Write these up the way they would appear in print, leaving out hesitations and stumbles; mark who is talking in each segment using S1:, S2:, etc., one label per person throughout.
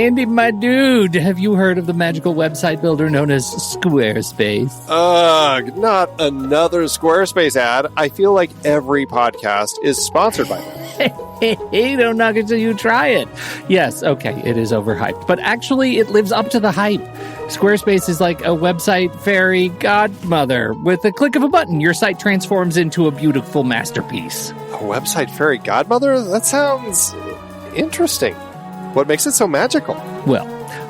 S1: Andy, my dude, have you heard of the magical website builder known as Squarespace?
S2: Ugh, not another Squarespace ad. I feel like every podcast is sponsored by them.
S1: Hey, don't knock it till you try it. Yes, okay, it is overhyped, but actually it lives up to the hype. Squarespace is like a website fairy godmother. With a click of a button, your site transforms into a beautiful masterpiece.
S2: A website fairy godmother? That sounds interesting. What makes it so magical?
S1: Well,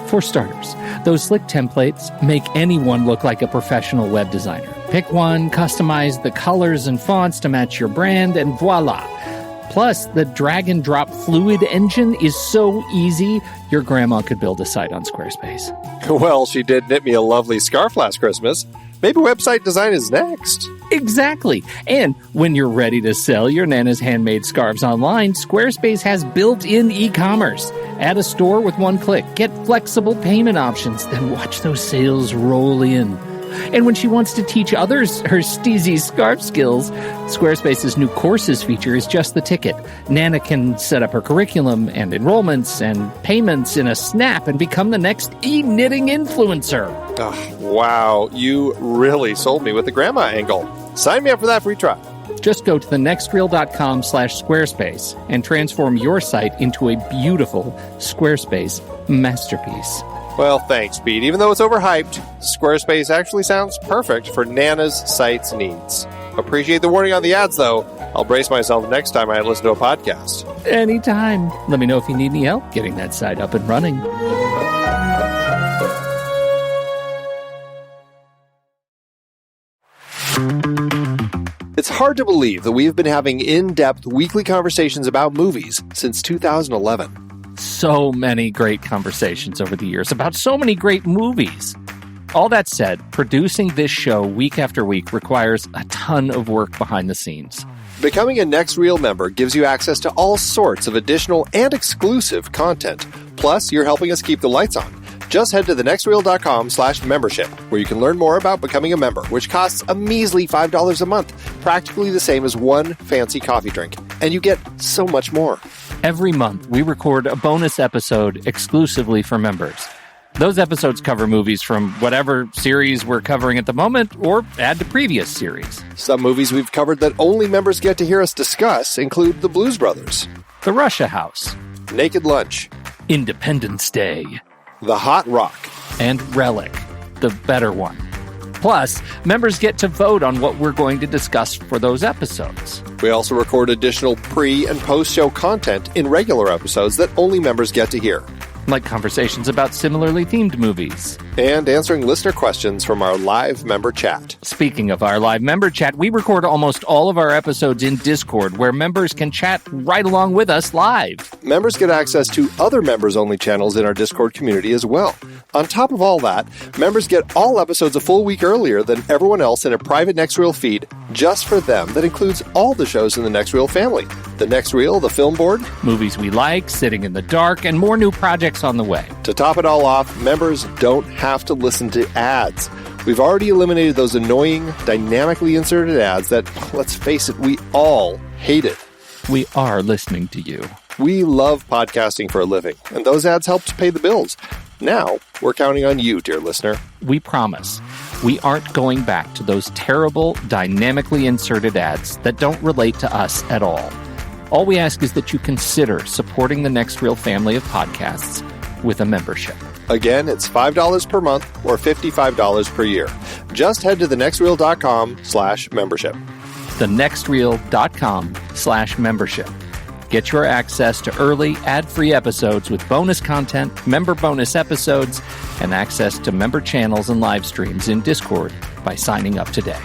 S1: for starters, those slick templates make anyone look like a professional web designer. Pick one, customize the colors and fonts to match your brand, and voila. Plus, the drag-and-drop fluid engine is so easy, your grandma could build a site on Squarespace.
S2: Well, she did knit me a lovely scarf last Christmas. Maybe website design is next.
S1: Exactly. And when you're ready to sell your Nana's handmade scarves online, Squarespace has built-in e-commerce. Add a store with one click. Get flexible payment options. Then watch those sales roll in. And when she wants to teach others her steezy scarf skills, Squarespace's new courses feature is just the ticket. Nana can set up her curriculum and enrollments and payments in a snap and become the next e-knitting influencer.
S2: Oh, wow, you really sold me with the grandma angle. Sign me up for that free trial.
S1: Just go to thenextreel.com/Squarespace and transform your site into a beautiful Squarespace masterpiece.
S2: Well, thanks, Pete. Even though it's overhyped, Squarespace actually sounds perfect for Nana's site's needs. Appreciate the warning on the ads, though. I'll brace myself next time I listen to a podcast.
S1: Anytime. Let me know if you need any help getting that site up and running.
S2: It's hard to believe that we've been having in-depth weekly conversations about movies since 2011.
S1: So many great conversations over the years about so many great movies. All that said, producing this show week after week requires a ton of work behind the scenes.
S2: Becoming a Next Reel member gives you access to all sorts of additional and exclusive content. Plus, you're helping us keep the lights on. Just head to thenextreel.com/membership, where you can learn more about becoming a member, which costs a measly $5 a month, practically the same as one fancy coffee drink. And you get so much more.
S1: Every month, we record a bonus episode exclusively for members. Those episodes cover movies from whatever series we're covering at the moment, or add to previous series.
S2: Some movies we've covered that only members get to hear us discuss include The Blues Brothers,
S1: The Russia House,
S2: Naked Lunch,
S1: Independence Day,
S2: The Hot Rock,
S1: and Relic, the better one. Plus, members get to vote on what we're going to discuss for those episodes.
S2: We also record additional pre- and post-show content in regular episodes that only members get to hear.
S1: Like conversations about similarly themed movies.
S2: And answering listener questions from our live member chat.
S1: Speaking of our live member chat, we record almost all of our episodes in Discord, where members can chat right along with us live.
S2: Members get access to other members-only channels in our Discord community as well. On top of all that, members get all episodes a full week earlier than everyone else in a private Next Reel feed just for them that includes all the shows in the Next Reel family. The Next Reel, the Film Board,
S1: movies we like, Sitting in the Dark, and more new projects on the way.
S2: To top it all off, members don't have to listen to ads. We've already eliminated those annoying, dynamically inserted ads that, let's face it, we all hated.
S1: We are listening to you.
S2: We love podcasting for a living, and those ads help to pay the bills. Now, we're counting on you, dear listener.
S1: We promise. We aren't going back to those terrible, dynamically inserted ads that don't relate to us at all. All we ask is that you consider supporting the Next Reel family of podcasts with a membership.
S2: Again, it's $5 per month or $55 per year. Just head to thenextreel.com/membership.
S1: thenextreel.com/membership. Get your access to early, ad-free episodes with bonus content, member bonus episodes, and access to member channels and live streams in Discord by signing up today.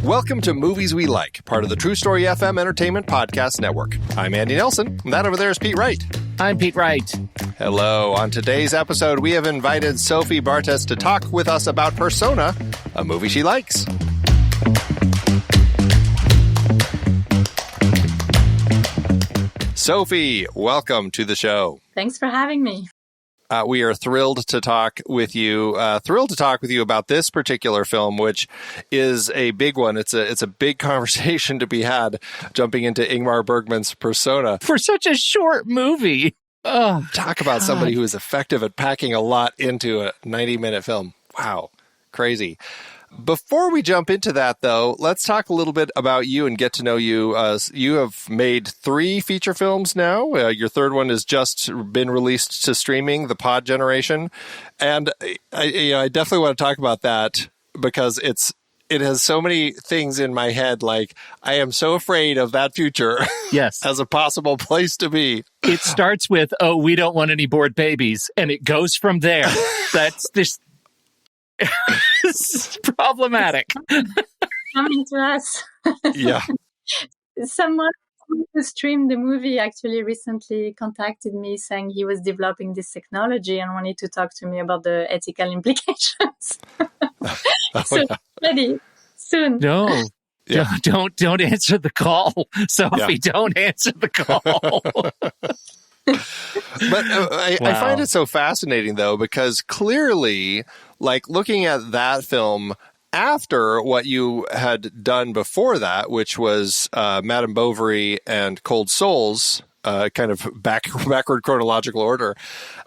S2: Welcome to Movies We Like, part of the True Story FM Entertainment Podcast Network. I'm Andy Nelson, and that over there is Pete Wright.
S1: I'm Pete Wright.
S2: Hello. On today's episode, we have invited Sophie Barthes to talk with us about Persona, a movie she likes. Sophie, welcome to the show.
S3: Thanks for having me.
S2: We are thrilled to talk with you. About this particular film, which is a big one. It's a big conversation to be had. Jumping into Ingmar Bergman's persona
S1: for such a short movie. Oh,
S2: talk about somebody who is effective at packing a lot into a 90-minute film. Wow, crazy. Before we jump into that, though, let's talk a little bit about you and get to know you. You have made 3 feature films now. Your third one has just been released to streaming, The Pod Generation. And I definitely want to talk about that because it has so many things in my head. Like, I am so afraid of that future.
S1: Yes.
S2: As a possible place to be.
S1: It starts with, oh, we don't want any bored babies. And it goes from there. That's just... It's problematic.
S3: Coming to us.
S2: Yeah.
S3: Someone who streamed the movie actually recently contacted me saying he was developing this technology and wanted to talk to me about the ethical implications. Ready soon.
S1: No. Yeah. Don't answer the call, Sophie. Yeah. Don't answer the call.
S2: But I find it so fascinating, though, because clearly, like, looking at that film after what you had done before that, which was Madame Bovary and Cold Souls, kind of backward chronological order,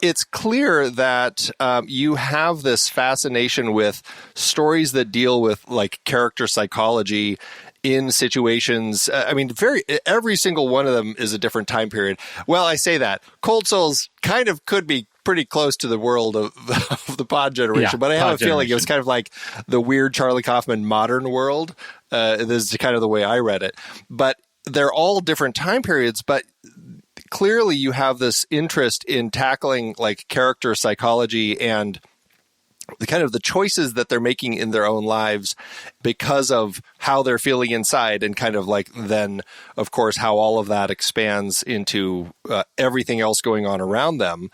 S2: it's clear that you have this fascination with stories that deal with, like, character psychology in situations. Every single one of them is a different time period. Well, I say that. Cold Souls kind of could be pretty close to the world of the Pod Generation, but I have a feeling it was kind of like the weird Charlie Kaufman modern world. This is kind of the way I read it. But they're all different time periods, but clearly you have this interest in tackling, like, character psychology and the kind of the choices that they're making in their own lives because of how they're feeling inside, and kind of like then, of course, how all of that expands into everything else going on around them.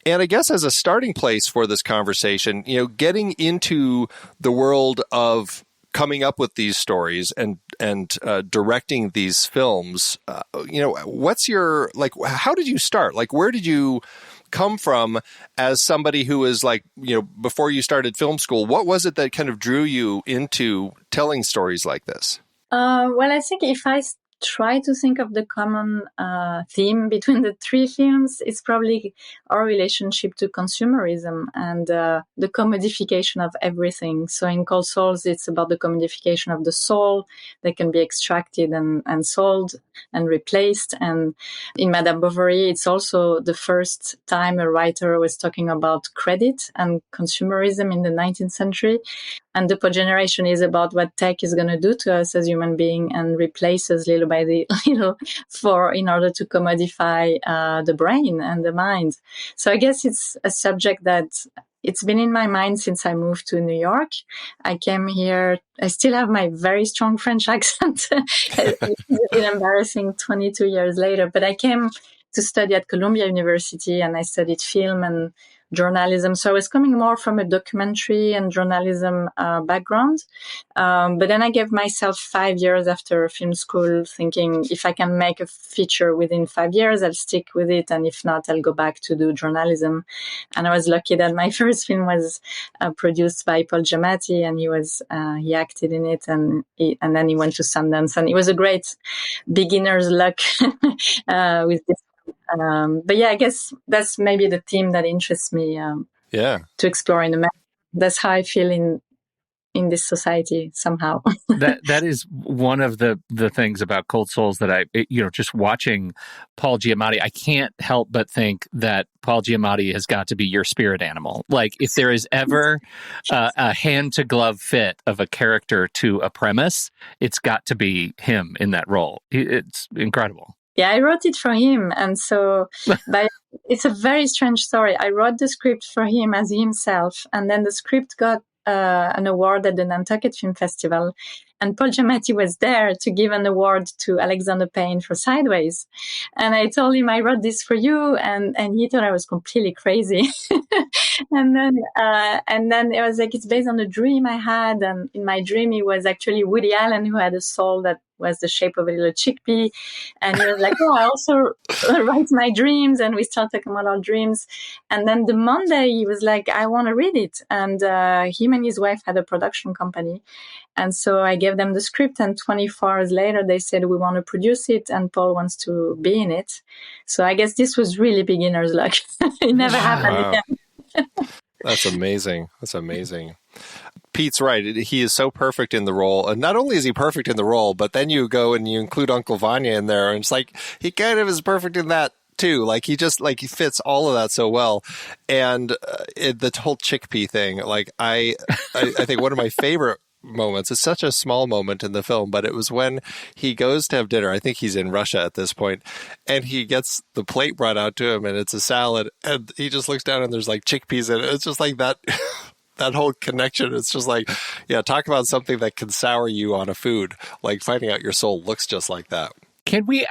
S2: And I guess as a starting place for this conversation, getting into the world of coming up with these stories and directing these films, what's your, like, how did you start? Like, where did you come from as somebody who is, like, before you started film school? What was it that kind of drew you into telling stories like this?
S3: Well, I think if I try to think of the common theme between the 3 films, it's probably our relationship to consumerism and the commodification of everything. So in Cold Souls, it's about the commodification of the soul that can be extracted and sold and replaced. And in Madame Bovary, it's also the first time a writer was talking about credit and consumerism in the 19th century. And the Pod Generation is about what tech is going to do to us as human beings and replace us little by little in order to commodify the brain and the mind. So I guess it's a subject that it's been in my mind since I moved to New York. I came here. I still have my very strong French accent. It's been embarrassing 22 years later, but I came to study at Columbia University and I studied film and journalism. So I was coming more from a documentary and journalism background. But then I gave myself 5 years after film school thinking if I can make a feature within 5 years, I'll stick with it. And if not, I'll go back to do journalism. And I was lucky that my first film was produced by Paul Giamatti and he acted in it and then he went to Sundance and it was a great beginner's luck with this. But yeah, I guess that's maybe the theme that interests me to explore in America. That's how I feel in this society somehow.
S1: that is one of the things about Cold Souls that just watching Paul Giamatti, I can't help but think that Paul Giamatti has got to be your spirit animal. Like, if there is ever a hand-to-glove fit of a character to a premise, it's got to be him in that role. It's incredible.
S3: Yeah, I wrote it for him. And so it's a very strange story. I wrote the script for him as himself. And then the script got an award at the Nantucket Film Festival. And Paul Giamatti was there to give an award to Alexander Payne for Sideways. And I told him, I wrote this for you. And he thought I was completely crazy. and then it was like, it's based on a dream I had. And in my dream, it was actually Woody Allen who had a soul that was the shape of a little chickpea. And he was like, oh, I also write my dreams. And we started talking about our dreams. And then the Monday, he was like, I want to read it. And him and his wife had a production company. And so I gave them the script, and 24 hours later, they said, we want to produce it, and Paul wants to be in it. So I guess this was really beginner's luck. It never happened again.
S2: That's amazing. That's amazing. Pete's right. He is so perfect in the role. And not only is he perfect in the role, but then you go and you include Uncle Vanya in there, and it's like, he kind of is perfect in that too. Like, he fits all of that so well. And the whole chickpea thing, like, I think one of my favorite moments, it's such a small moment in the film, but it was when he goes to have dinner. I think he's in Russia at this point, and he gets the plate brought out to him, and it's a salad, and he just looks down and there's like chickpeas in it. It's just like that that whole connection. It's just like, yeah, talk about something that can sour you on a food, like finding out your soul looks just like that.
S1: Can we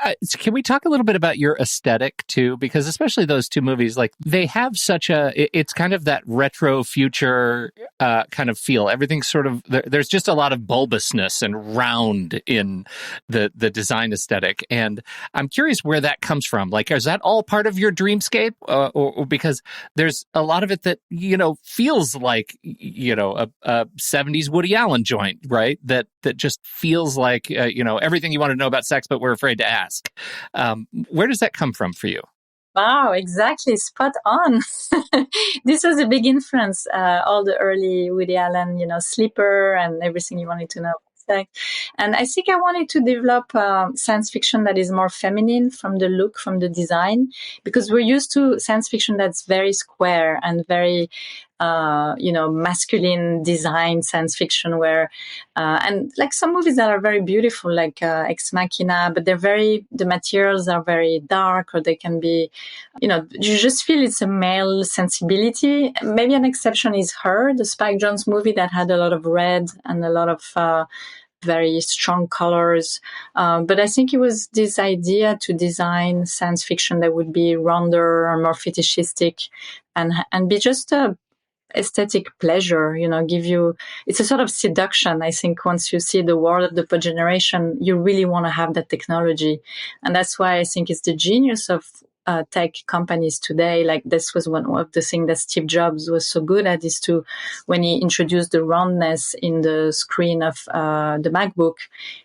S1: talk a little bit about your aesthetic too? Because especially those two movies, like, they have such it's kind of that retro future kind of feel. Everything's sort of, there's just a lot of bulbousness and round in the design aesthetic. And I'm curious where that comes from. Like, is that all part of your dreamscape? Or because there's a lot of it that, feels like, a 70s Woody Allen joint, right? That just feels like, everything you want to know about sex, but we're afraid to ask. Where does that come from for you?
S3: Wow, exactly. Spot on. This was a big influence, all the early Woody Allen, Sleeper and everything you wanted to know. And I think I wanted to develop science fiction that is more feminine from the look, from the design, because we're used to science fiction that's very square and very, masculine design science fiction where, and like some movies that are very beautiful, like Ex Machina, but the materials are very dark, or they can be, you just feel it's a male sensibility. Maybe an exception is Her, the Spike Jonze movie that had a lot of red and a lot of, very strong colors. But I think it was this idea to design science fiction that would be rounder or more fetishistic and be just a aesthetic pleasure, give you, it's a sort of seduction. I think once you see the world of the pod generation, you really want to have that technology. And that's why I think it's the genius of tech companies today. Like, this was one of the things that Steve Jobs was so good at, is to, when he introduced the roundness in the screen of the MacBook,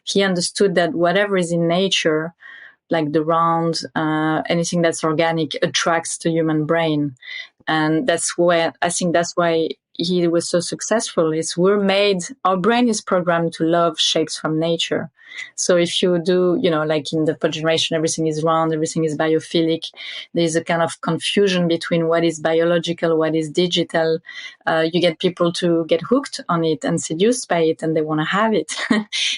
S3: he understood that whatever is in nature, like the round, anything that's organic, attracts the human brain. And that's why he was so successful. Our brain is programmed to love shapes from nature. So if you do, like in the pod generation, everything is round, everything is biophilic. There's a kind of confusion between what is biological, what is digital. You get people to get hooked on it and seduced by it, and they want to have it.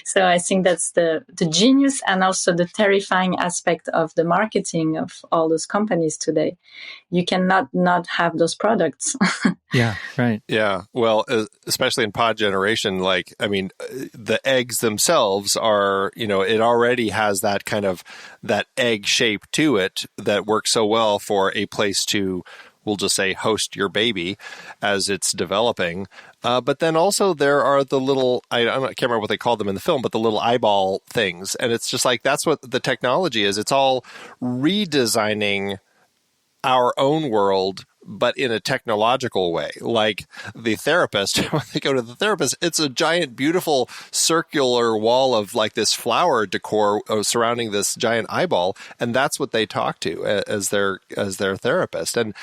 S3: So I think that's the genius and also the terrifying aspect of the marketing of all those companies today. You cannot not have those products.
S1: Yeah, right.
S2: Yeah. Well, especially in pod generation, the eggs themselves are, it already has that kind of that egg shape to it that works so well for a place to, we'll just say, host your baby as it's developing. But then also there are the little, I can't remember what they called them in the film, but the little eyeball things. And it's just like, that's what the technology is. It's all redesigning our own world, but in a technological way. Like the therapist, when they go to the therapist, it's a giant, beautiful circular wall of like this flower decor surrounding this giant eyeball. And that's what they talk to as their therapist. And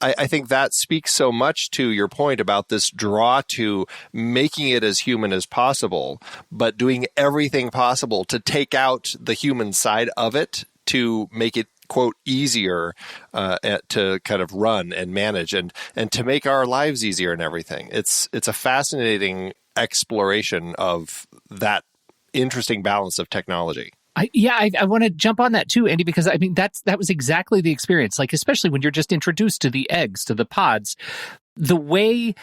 S2: I think that speaks so much to your point about this draw to making it as human as possible, but doing everything possible to take out the human side of it to make it, quote, easier to kind of run and manage and to make our lives easier and everything. It's a fascinating exploration of that interesting balance of technology.
S1: I want to jump on that too, Andy, because I mean, that was exactly the experience. Like, especially when you're just introduced to the eggs, to the pods, the way,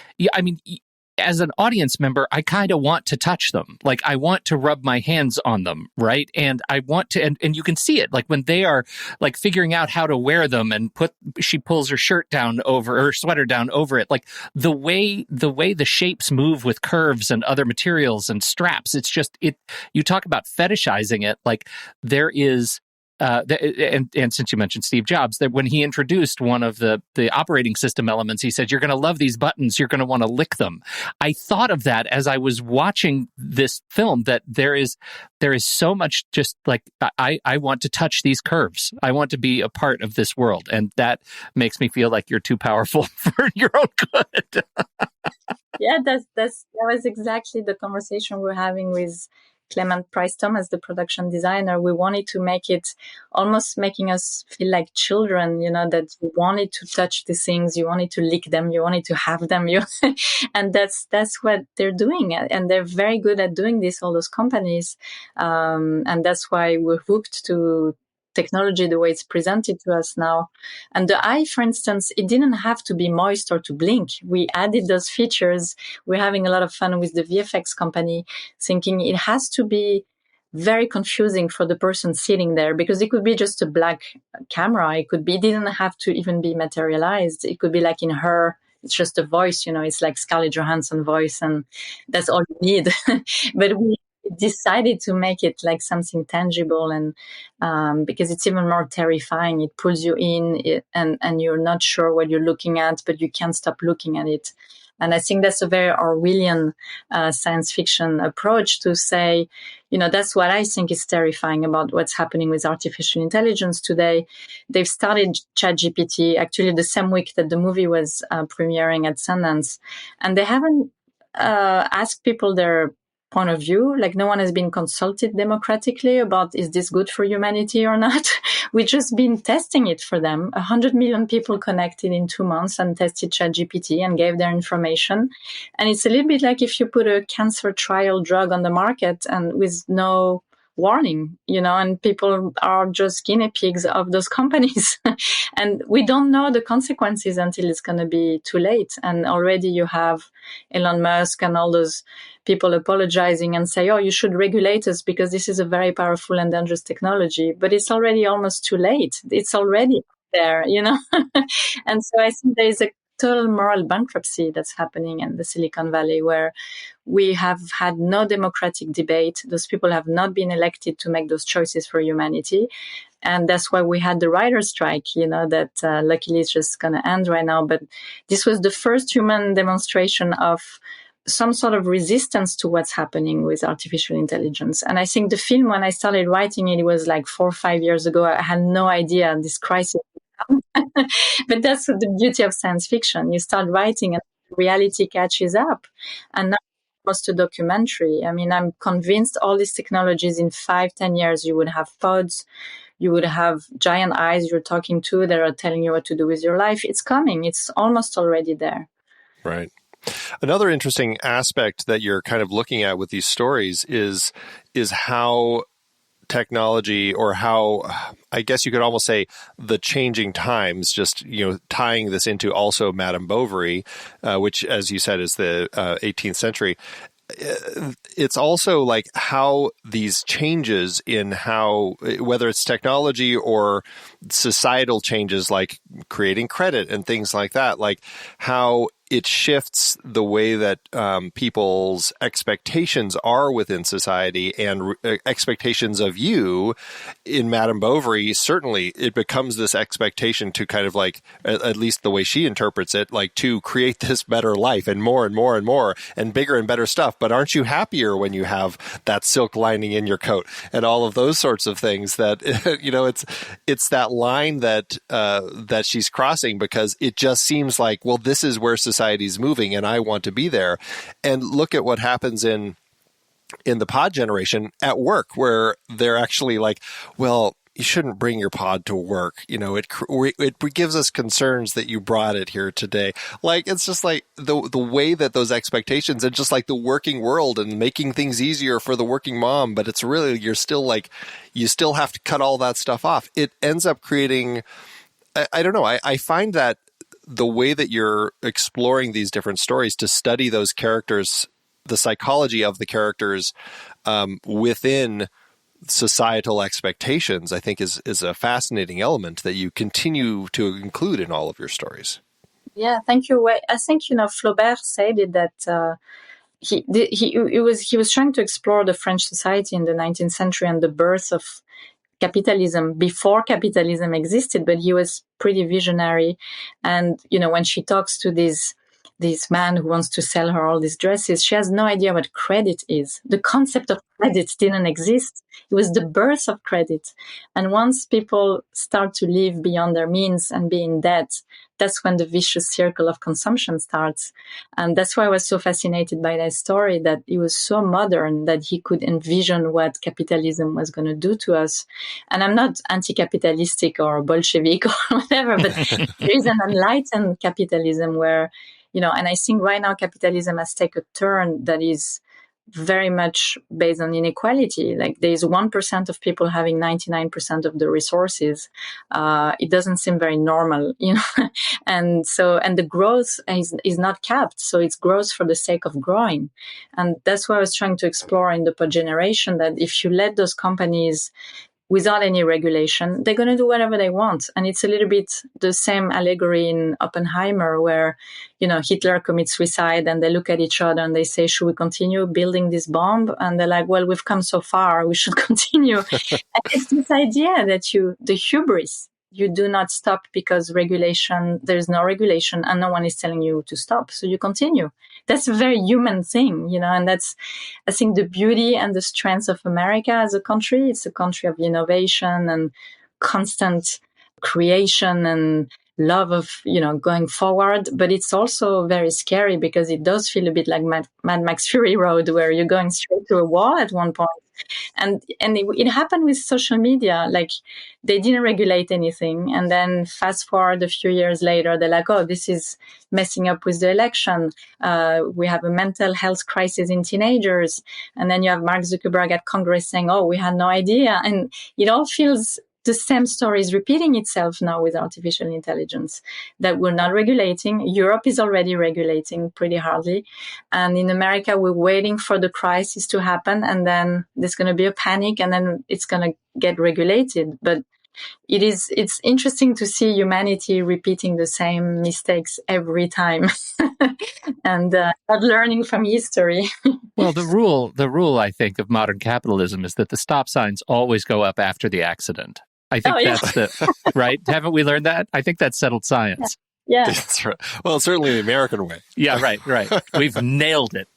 S1: as an audience member, I kind of want to touch them. Like I want to rub my hands on them, right? And I want to, and you can see it, like when they are like figuring out how to wear them and she pulls her shirt down over her sweater down over it. Like the way the shapes move with curves and other materials and straps, it's just, you talk about fetishizing it. Like there is, and since you mentioned Steve Jobs, that when he introduced one of the operating system elements, he said, "You're going to love these buttons. You're going to want to lick them." I thought of that as I was watching this film. That there is so much just like I want to touch these curves. I want to be a part of this world, and that makes me feel like you're too powerful for your own good.
S3: Yeah, that was exactly the conversation we're having with Clement Price Thomas, the production designer. We wanted to make it almost making us feel like children, that you wanted to touch these things, you wanted to lick them, you wanted to have them, and that's what they're doing, and they're very good at doing this, all those companies, and that's why we're hooked to technology the way it's presented to us now. And the eye, for instance, it didn't have to be moist or to blink. We added those features. We're having a lot of fun with the VFX company, thinking it has to be very confusing for the person sitting there, because it could be just a black camera. It didn't have to even be materialized. It could be like in Her, it's just a voice, it's like Scarlett Johansson voice, and that's all you need. But we decided to make it like something tangible, and because it's even more terrifying. It pulls you in, and you're not sure what you're looking at, but you can't stop looking at it. And I think that's a very Orwellian science fiction approach to say, that's what I think is terrifying about what's happening with artificial intelligence today. They've started ChatGPT actually the same week that the movie was premiering at Sundance, and they haven't asked people their point of view. Like no one has been consulted democratically about, is this good for humanity or not? We've just been testing it for them. 100 million people connected in 2 months and tested ChatGPT and gave their information. And it's a little bit like if you put a cancer trial drug on the market and with no warning, and people are just guinea pigs of those companies. And we don't know the consequences until it's going to be too late. And already you have Elon Musk and all those people apologizing and say, oh, you should regulate us because this is a very powerful and dangerous technology. But it's already almost too late. It's already there, And so I think there is a total moral bankruptcy that's happening in the Silicon Valley, where we have had no democratic debate. Those people have not been elected to make those choices for humanity. And that's why we had the writer's strike, that luckily is just going to end right now. But this was the first human demonstration of some sort of resistance to what's happening with artificial intelligence. And I think the film, when I started writing it, it was like 4 or 5 years ago. I had no idea this crisis would come. But that's the beauty of science fiction. You start writing and reality catches up. And now it's almost a documentary. I mean, I'm convinced all these technologies in 5-10 years, you would have pods, you would have giant eyes you're talking to that are telling you what to do with your life. It's coming. It's almost already there.
S2: Right. Another interesting aspect that you're kind of looking at with these stories is how technology, or how, I guess you could almost say, the changing times, just, tying this into also Madame Bovary, which, as you said, is the 18th century. It's also like how these changes in how, whether it's technology or societal changes like creating credit and things like that, like how it shifts the way that people's expectations are within society, and expectations of you. In Madame Bovary, certainly it becomes this expectation to kind of like, at least the way she interprets it, like to create this better life and more and more and more and bigger and better stuff. But aren't you happier when you have that silk lining in your coat and all of those sorts of things that, it's that line that she's crossing, because it just seems like, well, this is where society's moving and I want to be there. And look at what happens in the pod generation at work, where they're actually like, well, you shouldn't bring your pod to work. It gives us concerns that you brought it here today. Like, it's just like the way that those expectations, and just like the working world and making things easier for the working mom, but it's really, you still have to cut all that stuff off. It ends up creating, I don't know. I find that the way that you're exploring these different stories to study those characters, the psychology of the characters within societal expectations, I think is a fascinating element that you continue to include in all of your stories.
S3: Yeah, thank you. Well, I think, Flaubert said it that he was trying to explore the French society in the 19th century and the birth of capitalism before capitalism existed, but he was pretty visionary. And, when she talks to this man who wants to sell her all these dresses, she has no idea what credit is. The concept of credit didn't exist. It was the birth of credit. And once people start to live beyond their means and be in debt, that's when the vicious circle of consumption starts. And that's why I was so fascinated by that story, that it was so modern that he could envision what capitalism was going to do to us. And I'm not anti-capitalistic or Bolshevik or whatever, but there is an enlightened capitalism where, and I think right now capitalism has taken a turn that is very much based on inequality. Like there's 1% of people having 99% of the resources. It doesn't seem very normal, and the growth is not capped. So it's growth for the sake of growing. And that's what I was trying to explore in the pod generation, that if you let those companies without any regulation, they're going to do whatever they want. And it's a little bit the same allegory in Oppenheimer, where, Hitler commits suicide and they look at each other and they say, should we continue building this bomb? And they're like, well, we've come so far, we should continue. And it's this idea that the hubris, you do not stop because there's no regulation and no one is telling you to stop. So you continue. That's a very human thing, and that's, I think, the beauty and the strength of America as a country. It's a country of innovation and constant creation and love of, going forward. But it's also very scary because it does feel a bit like Mad Max Fury Road, where you're going straight to a wall at one point. And it happened with social media. Like they didn't regulate anything. And then fast forward a few years later, they're like, oh, this is messing up with the election. We have a mental health crisis in teenagers. And then you have Mark Zuckerberg at Congress saying, oh, we had no idea. And it all feels the same story is repeating itself now with artificial intelligence, that we're not regulating. Europe is already regulating pretty hardly. And in America, we're waiting for the crisis to happen. And then there's going to be a panic and then it's going to get regulated. But it's interesting to see humanity repeating the same mistakes every time and not learning from history.
S1: Well, the rule, I think, of modern capitalism is that the stop signs always go up after the accident. I think that's right. Haven't we learned that? I think that's settled science.
S3: Yeah.
S2: That's right. Well, certainly the American way.
S1: Yeah, right. We've nailed it.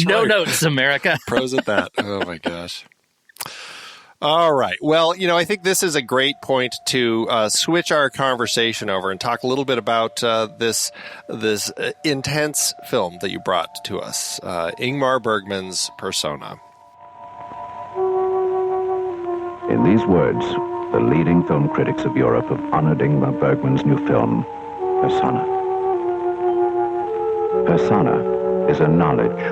S1: No
S2: right.
S1: notes, America.
S2: Pros at that. Oh, my gosh. All right. Well, I think this is a great point to switch our conversation over and talk a little bit about this intense film that you brought to us, Ingmar Bergman's Persona.
S4: In these words, the leading film critics of Europe have honored Ingmar Bergman's new film, Persona. Persona is a knowledge,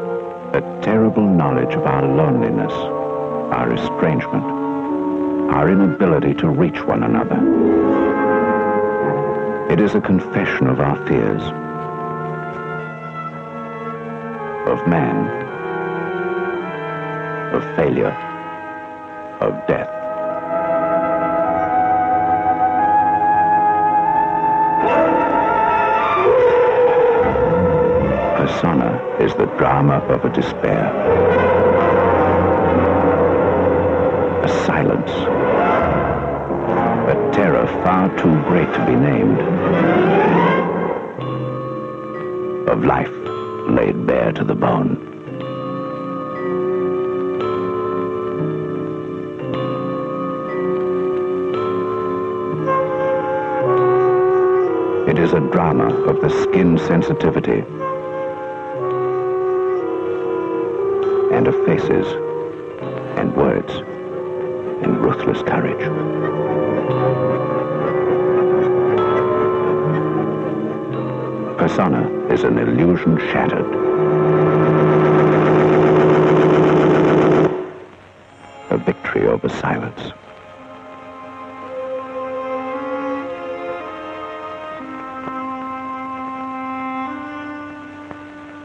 S4: a terrible knowledge of our loneliness, our estrangement, our inability to reach one another. It is a confession of our fears, of man, of failure, of death. Persona is the drama of a despair, a silence, a terror far too great to be named, of life laid bare to the bone. It is a drama of the skin sensitivity and of faces and words and ruthless courage. Persona is an illusion shattered. A victory over silence.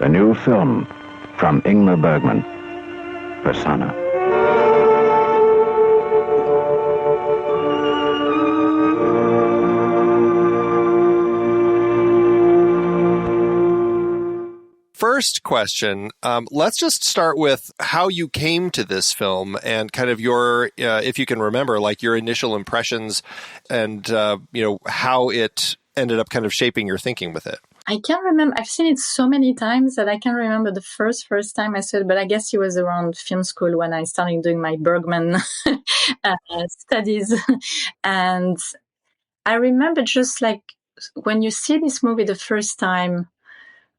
S4: The new film from Ingmar Bergman, Persona.
S2: First question, let's just start with how you came to this film and kind of your, if you can remember, like your initial impressions and, how it ended up kind of shaping your thinking with it.
S3: I can't remember. I've seen it so many times that I can't remember the first time I saw it, but I guess it was around film school when I started doing my Bergman studies. And I remember just like when you see this movie the first time,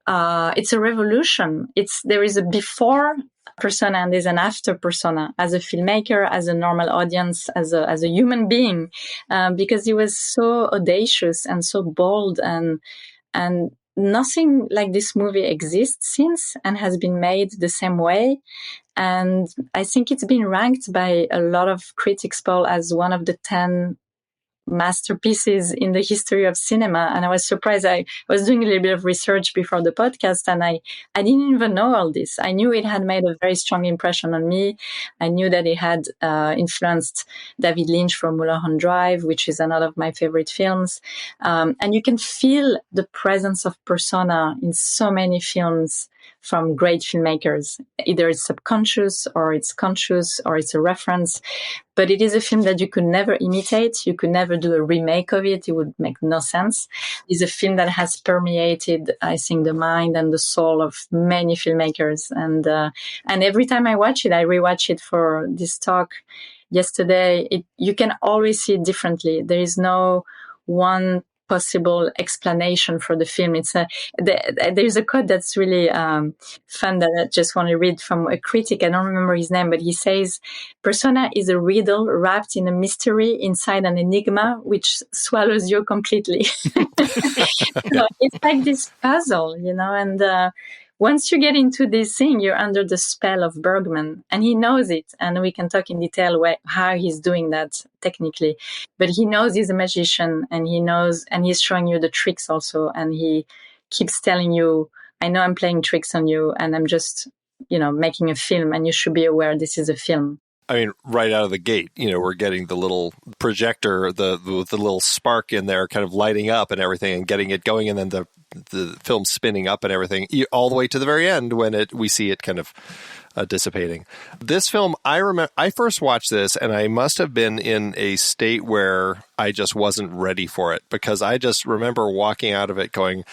S3: it's a revolution. There is a before Persona and there's an after Persona as a filmmaker, as a normal audience, as a human being, because he was so audacious and so bold and nothing like this movie exists since and has been made the same way. And I think it's been ranked by a lot of critics poll as one of the 10 masterpieces in the history of cinema. And I was surprised. I was doing a little bit of research before the podcast and I didn't even know all this. I knew it had made a very strong impression on me. I knew that it had influenced David Lynch for Mulholland Drive, which is another of my favorite films. And you can feel the presence of persona in so many films from great filmmakers. Either it's subconscious or it's conscious or it's a reference. But it is a film that you could never imitate. You could never do a remake of it. It would make no sense. It's a film that has permeated, I think, the mind and the soul of many filmmakers. And every time I watch it, I rewatch it for this talk yesterday. You can always see it differently. There is no one possible explanation for the film. There's a quote that's really fun that I just want to read from a critic. I don't remember his name, but he says, "Persona is a riddle wrapped in a mystery inside an enigma, which swallows you completely." So it's like this puzzle, and once you get into this thing, you're under the spell of Bergman, and he knows it. And we can talk in detail how he's doing that technically. But he knows he's a magician, and he knows, and he's showing you the tricks also. And he keeps telling you, "I know I'm playing tricks on you, and I'm just, making a film, and you should be aware this is a film."
S2: I mean, right out of the gate, we're getting the little projector, the little spark in there kind of lighting up and everything and getting it going. And then the film spinning up and everything all the way to the very end when we see it kind of dissipating. This film, I remember, I first watched this and I must have been in a state where I just wasn't ready for it because I just remember walking out of it going,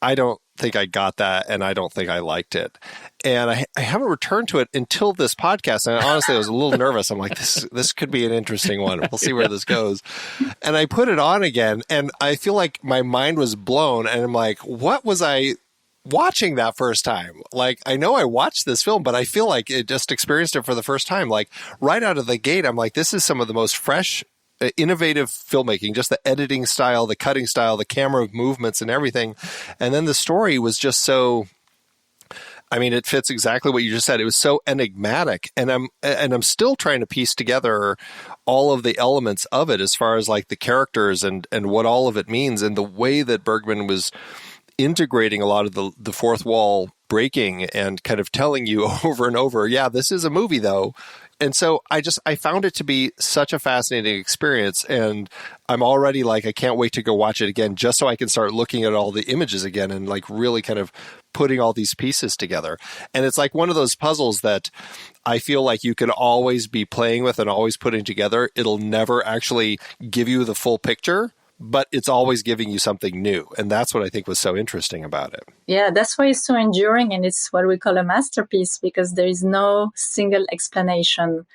S2: I don't think I got that, and I don't think I liked it. And I haven't returned to it until this podcast. And honestly, I was a little nervous. I'm like, this could be an interesting one. We'll see where this goes. And I put it on again, and I feel like my mind was blown. And I'm like, what was I watching that first time? Like, I know I watched this film, but I feel like it just experienced it for the first time. Like, right out of the gate, I'm like, this is some of the most fresh, innovative filmmaking, just the editing style, the cutting style, the camera movements and everything. And then the story was just so, I mean, it fits exactly what you just said. It was so enigmatic, and I'm still trying to piece together all of the elements of it as far as like the characters and what all of it means, and the way that Bergman was integrating a lot of the fourth wall breaking and kind of telling you over and over, yeah, this is a movie though. And so I found it to be such a fascinating experience, and I'm already like, I can't wait to go watch it again just so I can start looking at all the images again and like really kind of putting all these pieces together. And it's like one of those puzzles that I feel like you can always be playing with and always putting together. It'll never actually give you the full picture, but it's always giving you something new. And that's what I think was so interesting about it.
S3: Yeah, that's why it's so enduring, and it's what we call a masterpiece, because there is no single explanation.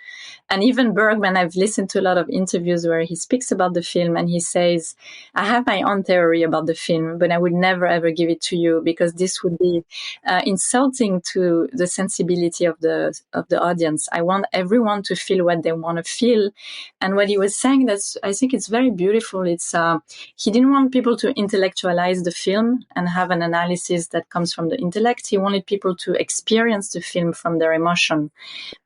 S3: And even Bergman, I've listened to a lot of interviews where he speaks about the film and he says, I have my own theory about the film, but I would never ever give it to you because this would be insulting to the sensibility of the audience. I want everyone to feel what they want to feel. And what he was saying, I think it's very beautiful. It's he didn't want people to intellectualize the film and have an analysis that comes from the intellect. He wanted people to experience the film from their emotion.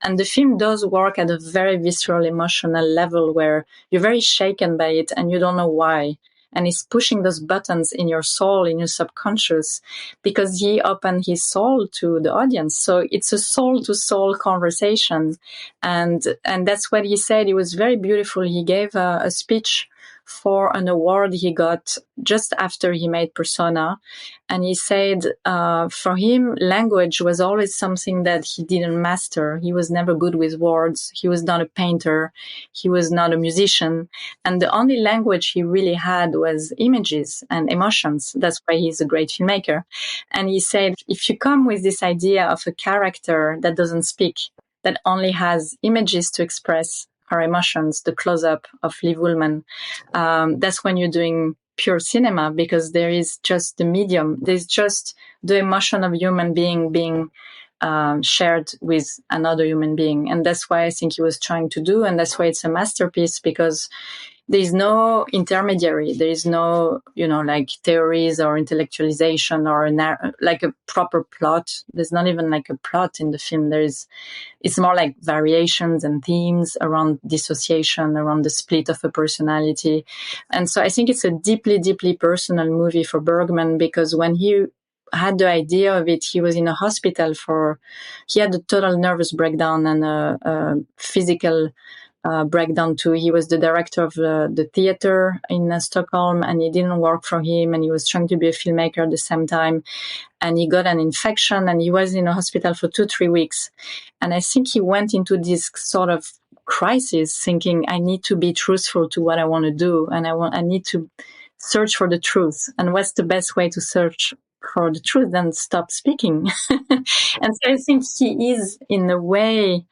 S3: And the film does work at a very visceral, emotional level where you're very shaken by it and you don't know why. and he's pushing those buttons in your soul, in your subconscious, because he opened his soul to the audience. So it's a soul to soul conversation. And that's what he said. It was very beautiful. He gave a speech for an award he got just after he made Persona. And he said, for him, language was always something that he didn't master. He was never good with words. He was not a painter. He was not a musician. And the only language he really had was images and emotions. That's why he's a great filmmaker. And he said, if you come with this idea of a character that doesn't speak, that only has images to express her emotions, the close-up of Liv Ullmann, that's when you're doing pure cinema, because there is just the medium. There's just the emotion of a human being being shared with another human being. And that's why I think he was trying to do, and that's why it's a masterpiece, because there is no intermediary. There is no, like theories or intellectualization or like a proper plot. There's not even like a plot in the film. It's more like variations and themes around dissociation, around the split of a personality. And so I think it's a deeply, deeply personal movie for Bergman, because when he had the idea of it, he was in a hospital he had a total nervous breakdown and a physical breakdown too. He was the director of the theater in Stockholm, and it didn't work for him, and he was trying to be a filmmaker at the same time, and he got an infection, and he was in a hospital for 2-3 weeks. And I think he went into this sort of crisis thinking, I need to be truthful to what I want to do, and I need to search for the truth. And what's the best way to search for the truth than stop speaking? And so I think he is, in a way,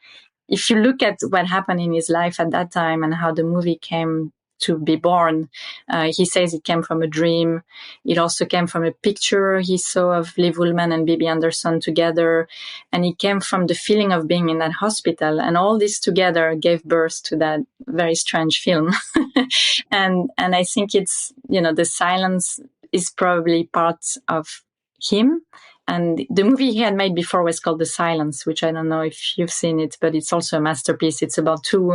S3: if you look at what happened in his life at that time and how the movie came to be born, he says it came from a dream. It also came from a picture he saw of Liv Ullmann and Bibi Andersson together. And it came from the feeling of being in that hospital. And all this together gave birth to that very strange film. And I think it's, the silence is probably part of him. And the movie he had made before was called The Silence, which I don't know if you've seen it, but it's also a masterpiece. It's about two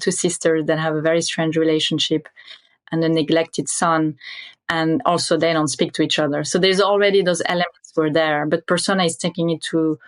S3: sisters that have a very strange relationship and a neglected son. And also they don't speak to each other. So there's already those elements were there, but Persona is taking it to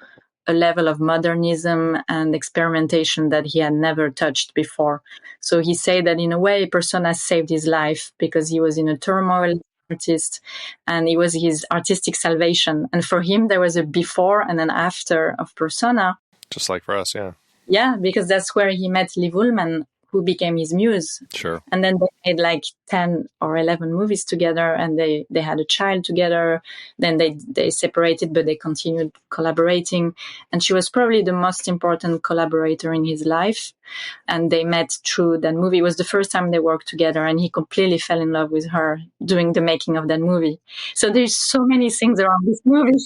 S3: a level of modernism and experimentation that he had never touched before. So he said that in a way, Persona saved his life because he was in a turmoil, artist, and it was his artistic salvation. And for him, there was a before and an after of Persona.
S2: Just like for us, yeah.
S3: Yeah, because that's where he met Liv Ullmann, who became his muse.
S2: Sure.
S3: And then they made like 10 or 11 movies together, and they had a child together. Then they separated, but they continued collaborating. And she was probably the most important collaborator in his life. And they met through that movie. It was the first time they worked together, and he completely fell in love with her doing the making of that movie. So there's so many things around this movie.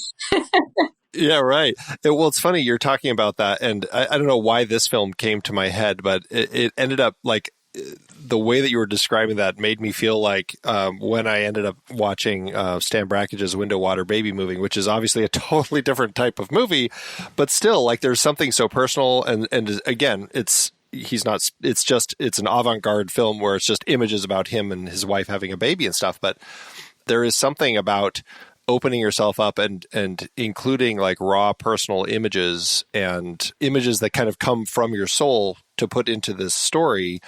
S2: Yeah, right. Well, it's funny you're talking about that, and I don't know why this film came to my head, but it ended up like the way that you were describing that made me feel like when I ended up watching Stan Brackage's Window Water Baby movie, which is obviously a totally different type of movie, but still, like, there's something so personal, and again, it's an avant-garde film where it's just images about him and his wife having a baby and stuff, but there is something about opening yourself up and including like raw personal images and images that kind of come from your soul to put into this story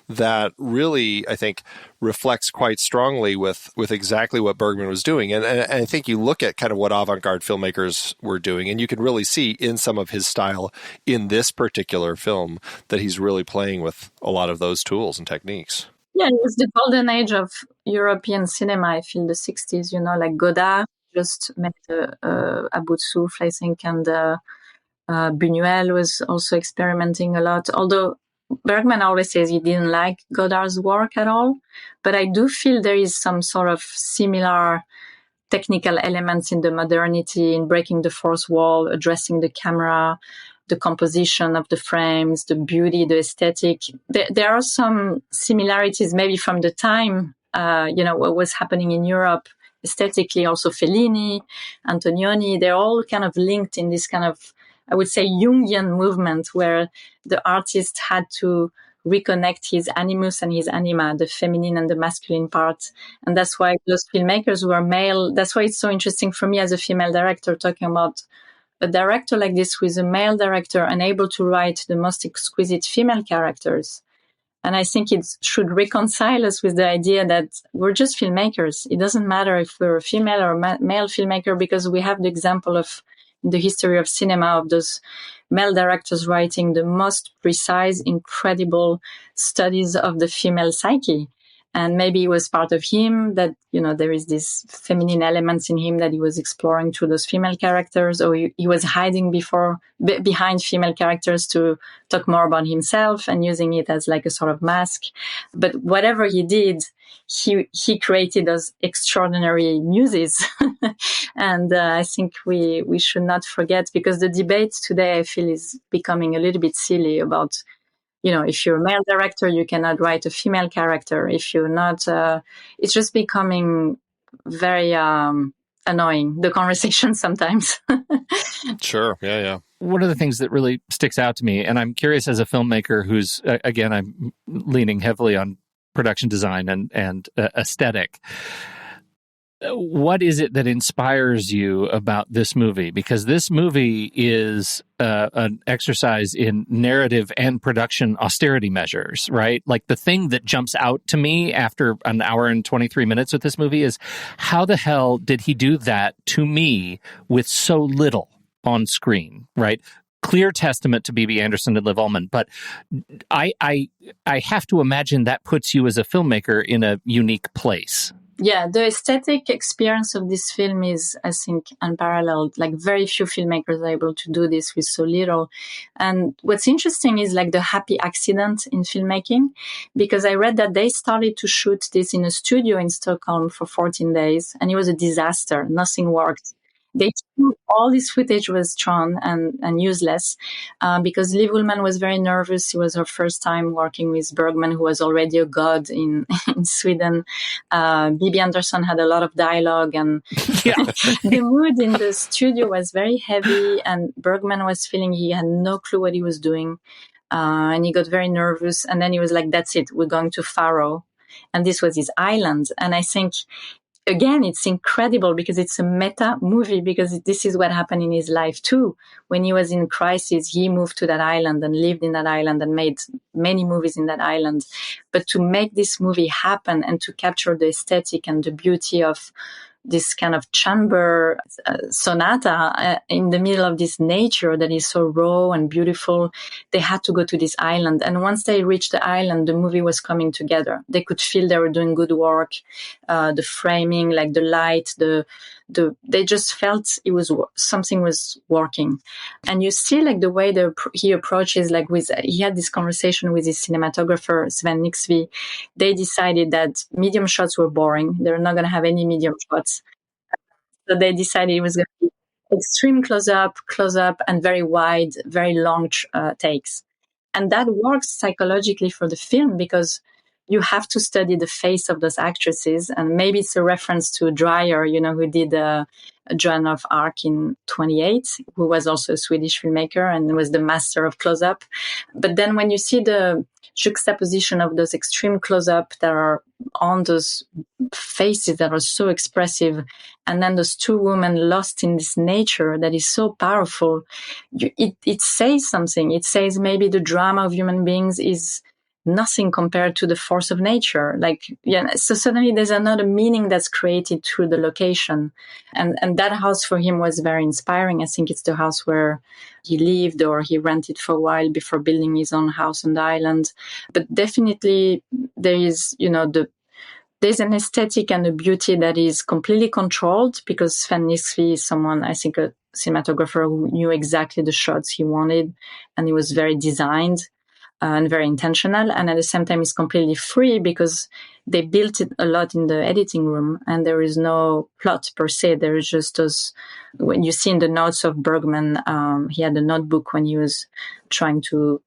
S2: that really, I think, reflects quite strongly with exactly what Bergman was doing. And I think you look at kind of what avant-garde filmmakers were doing, and you can really see in some of his style in this particular film that he's really playing with a lot of those tools and techniques.
S3: Yeah, it was the golden age of European cinema, I feel, the 60s, like Godard just met Abu Souf, I think, and Buñuel was also experimenting a lot. Although Bergman always says he didn't like Godard's work at all, but I do feel there is some sort of similar technical elements in the modernity, in breaking the fourth wall, addressing the camera, the composition of the frames, the beauty, the aesthetic. There are some similarities maybe from the time, what was happening in Europe aesthetically. Also Fellini, Antonioni, they're all kind of linked in this kind of, I would say, Jungian movement where the artist had to reconnect his animus and his anima, the feminine and the masculine part. And that's why those filmmakers who are male, that's why it's so interesting for me as a female director, talking about a director like this who is a male director and able to write the most exquisite female characters. And I think it should reconcile us with the idea that we're just filmmakers. It doesn't matter if we're a female or male filmmaker, because we have the example of the history of cinema of those male directors writing the most precise, incredible studies of the female psyche. And maybe it was part of him that, there is this feminine elements in him that he was exploring through those female characters, or he was hiding behind female characters to talk more about himself and using it as like a sort of mask. But whatever he did, he created those extraordinary muses. And I think we should not forget, because the debate today, I feel, is becoming a little bit silly about, if you're a male director, you cannot write a female character. If you're not, it's just becoming very annoying, the conversation sometimes.
S2: Sure. Yeah.
S1: One of the things that really sticks out to me, and I'm curious as a filmmaker who's, again, I'm leaning heavily on production design and aesthetic. What is it that inspires you about this movie? Because this movie is an exercise in narrative and production austerity measures, right? Like, the thing that jumps out to me after an hour and 23 minutes with this movie is, how the hell did he do that to me with so little on screen, right? Clear testament to B.B. Anderson and Liv Ullmann, but I have to imagine that puts you as a filmmaker in a unique place.
S3: Yeah, the aesthetic experience of this film is, I think, unparalleled. Like, very few filmmakers are able to do this with so little. And what's interesting is like the happy accident in filmmaking, because I read that they started to shoot this in a studio in Stockholm for 14 days, and it was a disaster. Nothing worked. All this footage was thrown and useless because Liv Ullmann was very nervous. It was her first time working with Bergman, who was already a god in Sweden. B.B. Anderson had a lot of dialogue, and the mood in the studio was very heavy, and Bergman was feeling he had no clue what he was doing. And he got very nervous. And then he was like, that's it, we're going to Faro. And this was his island. And I think, again, it's incredible because it's a meta movie, because this is what happened in his life too. When he was in crisis, he moved to that island and lived in that island and made many movies in that island. But to make this movie happen and to capture the aesthetic and the beauty of this kind of chamber sonata in the middle of this nature that is so raw and beautiful, they had to go to this island. And once they reached the island, the movie was coming together. They could feel they were doing good work. The framing, like the light, they just felt something was working. And you see, like, the way he approaches, like, he had this conversation with his cinematographer, Sven Nixby. They decided that medium shots were boring. They're not going to have any medium shots. So they decided it was going to be extreme close up, and very wide, very long takes. And that works psychologically for the film, because you have to study the face of those actresses. And maybe it's a reference to Dreyer, who did Joan of Arc in 28, who was also a Swedish filmmaker and was the master of close-up. But then when you see the juxtaposition of those extreme close-up that are on those faces that are so expressive, and then those two women lost in this nature that is so powerful, it says something. It says maybe the drama of human beings is nothing compared to the force of nature. So suddenly there's another meaning that's created through the location. And that house for him was very inspiring. I think it's the house where he lived, or he rented for a while before building his own house on the island. But definitely there is, there's an aesthetic and a beauty that is completely controlled, because Sven Nixby is someone, I think, a cinematographer who knew exactly the shots he wanted, and he was very designed and very intentional. And at the same time, it's completely free, because they built it a lot in the editing room, and there is no plot per se. There is just those, when you see in the notes of Bergman, he had a notebook when he was trying to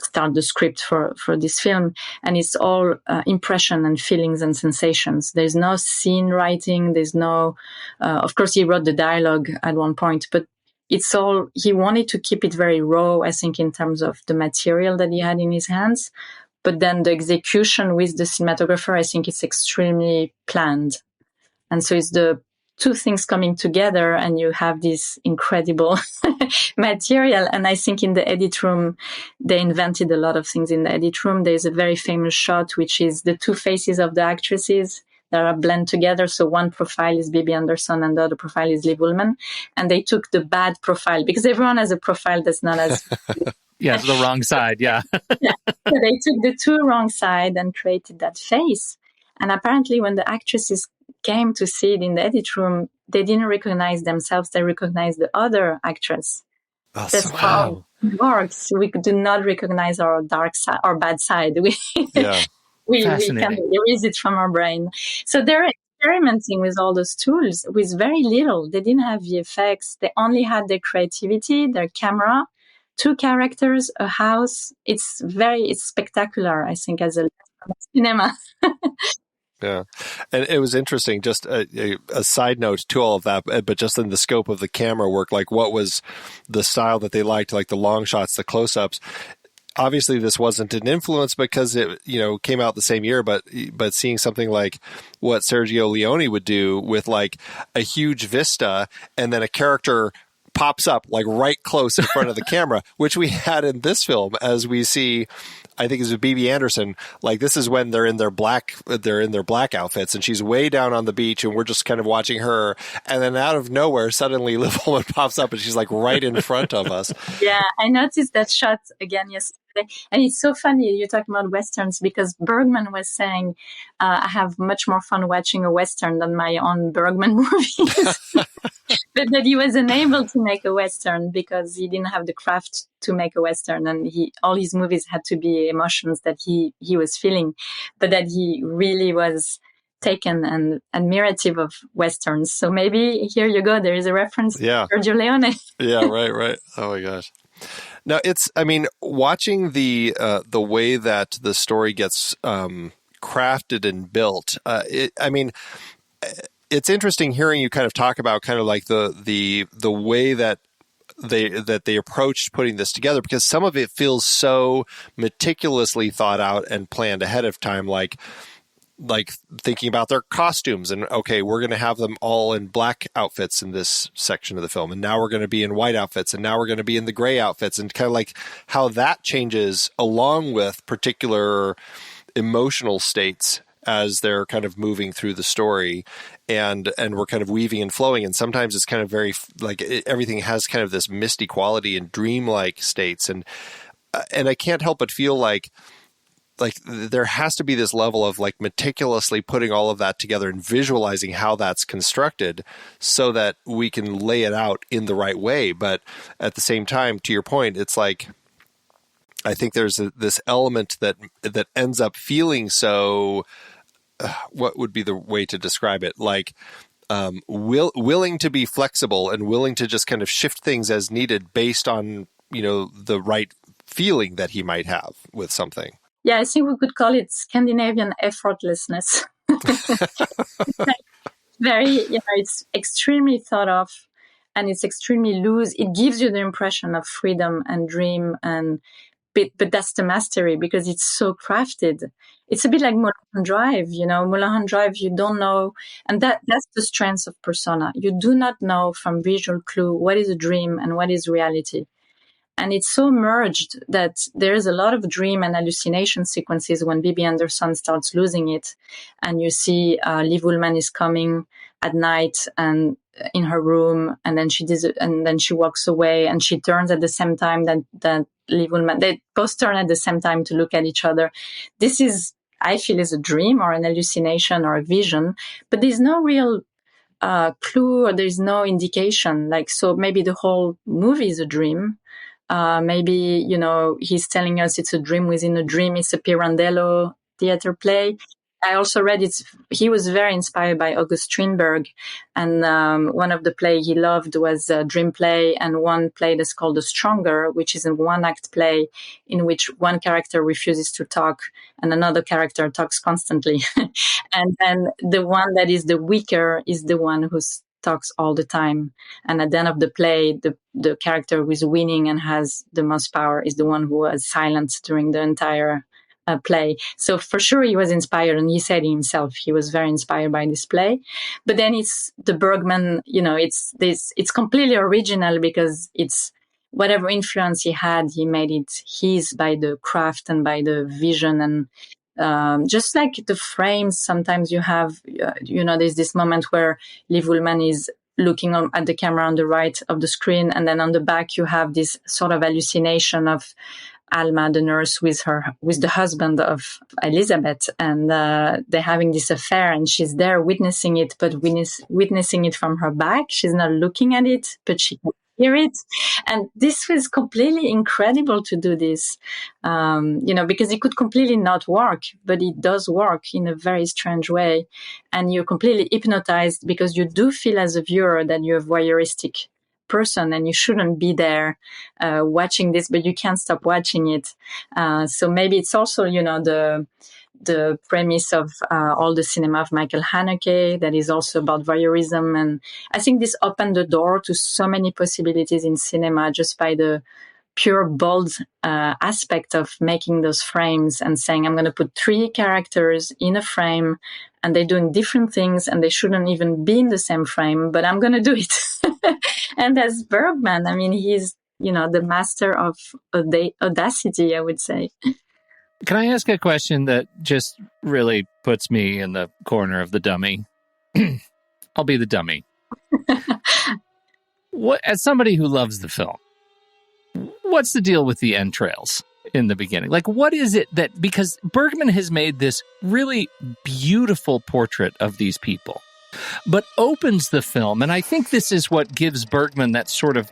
S3: start the script for this film, and it's all impression and feelings and sensations. There's no scene writing. There's no, of course, he wrote the dialogue at one point, but it's all, he wanted to keep it very raw, I think, in terms of the material that he had in his hands. But then the execution with the cinematographer, I think it's extremely planned. And so it's the two things coming together and you have this incredible material. And I think in the edit room, they invented a lot of things in the edit room. There's a very famous shot, which is the two faces of the actresses that are blend together. So one profile is Bibi Andersson and the other profile is Liv Ullmann. And they took the bad profile because everyone has a profile that's not as...
S1: Yeah, it's the wrong side. Yeah.
S3: Yeah. So they took the two wrong side and created that face. And apparently when the actresses came to see it in the edit room, they didn't recognize themselves. They recognized the other actress. That's how it works. We do not recognize our dark side, our bad side. We can erase it from our brain. So they're experimenting with all those tools with very little. They didn't have VFX. They only had their creativity, their camera, 2 characters, a house. It's spectacular, I think, as a cinema.
S2: Yeah. And it was interesting, just a side note to all of that, but just in the scope of the camera work, like what was the style that they liked, like the long shots, the close-ups. Obviously this wasn't an influence because it, came out the same year, but seeing something like what Sergio Leone would do with like a huge vista and then a character pops up like right close in front of the camera, which we had in this film as we see, I think it's with Bibi Andersson. Like this is when they're in their black outfits and she's way down on the beach and we're just kind of watching her. And then out of nowhere, suddenly Liv Ullmann pops up and she's like right in front of us.
S3: Yeah, I noticed that shot again yesterday. And it's so funny you're talking about Westerns because Bergman was saying, I have much more fun watching a Western than my own Bergman movies. But that he was unable to make a Western because he didn't have the craft to make a Western. And all his movies had to be emotions that he was feeling, but that he really was taken and admirative of Westerns. So maybe here you go. There is a reference to Sergio Leone.
S2: Yeah, right. Oh my gosh. Now watching the way that the story gets crafted and built. It's interesting hearing you kind of talk about kind of like the way that they approached putting this together, because some of it feels so meticulously thought out and planned ahead of time, like thinking about their costumes and, okay, we're going to have them all in black outfits in this section of the film. And now we're going to be in white outfits. And now we're going to be in the gray outfits, and kind of like how that changes along with particular emotional states as they're kind of moving through the story, and we're kind of weaving and flowing. And sometimes it's kind of very like everything has kind of this misty quality and dreamlike states. And I can't help but feel like there has to be this level of like meticulously putting all of that together and visualizing how that's constructed so that we can lay it out in the right way. But at the same time, to your point, it's like, I think there's this element that ends up feeling so, what would be the way to describe it? Like, willing to be flexible and willing to just kind of shift things as needed based on, the right feeling that he might have with something.
S3: Yeah, I think we could call it Scandinavian effortlessness. It's extremely thought of and it's extremely loose. It gives you the impression of freedom and dream, but that's the mastery because it's so crafted. It's a bit like Mulholland Drive, Mulholland Drive, you don't know. And that's the strength of Persona. You do not know from visual clue what is a dream and what is reality. And it's so merged that there is a lot of dream and hallucination sequences when Bibi Andersson starts losing it. And you see Liv Ullmann is coming at night and in her room, and then she walks away, and she turns at the same time that Liv Ullmann. They both turn at the same time to look at each other. This is, I feel, is a dream or an hallucination or a vision, but there's no real clue or there's no indication. So maybe the whole movie is a dream. Maybe, he's telling us it's a dream within a dream. It's a Pirandello theater play. I also read he was very inspired by August Strindberg. And one of the play he loved was a dream play, and one play that's called The Stronger, which is a one-act play in which one character refuses to talk and another character talks constantly. And then the one that is the weaker is the one who talks all the time. And at the end of the play, the character who is winning and has the most power is the one who was silent during the entire play. So for sure he was inspired, and he said himself he was very inspired by this play. But then it's the Bergman, it's completely original because it's whatever influence he had, he made it his by the craft and by the vision. And just like the frames, sometimes you have, there's this moment where Liv Ullmann is looking at the camera on the right of the screen, and then on the back you have this sort of hallucination of Alma, the nurse, with the husband of Elizabeth, and they're having this affair, and she's there witnessing it, but witnessing it from her back. She's not looking at it, but she can hear it. And this was completely incredible to do this, because it could completely not work, but it does work in a very strange way. And you're completely hypnotized because you do feel as a viewer that you're a voyeuristic person and you shouldn't be there watching this, but you can't stop watching it. So maybe it's also, the premise of all the cinema of Michael Haneke that is also about voyeurism. And I think this opened the door to so many possibilities in cinema just by the pure bold aspect of making those frames and saying, I'm going to put 3 characters in a frame and they're doing different things and they shouldn't even be in the same frame, but I'm going to do it. And as Bergman, I mean, he's, the master of audacity, I would say.
S1: Can I ask a question that just really puts me in the corner of the dummy? I'll be the dummy. As somebody who loves the film, what's the deal with the entrails in the beginning? Like, what is it because Bergman has made this really beautiful portrait of these people, but opens the film, and I think this is what gives Bergman that sort of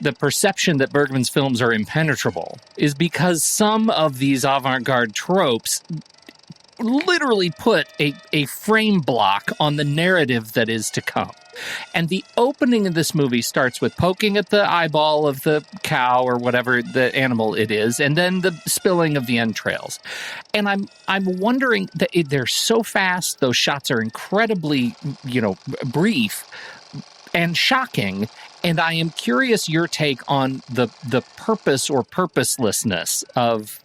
S1: the perception that Bergman's films are impenetrable, is because some of these avant-garde tropes literally put a frame block on the narrative that is to come. And the opening of this movie starts with poking at the eyeball of the cow or whatever the animal it is, and then the spilling of the entrails. And I'm wondering that they're so fast; those shots are incredibly, brief and shocking. And I am curious your take on the purpose or purposelessness of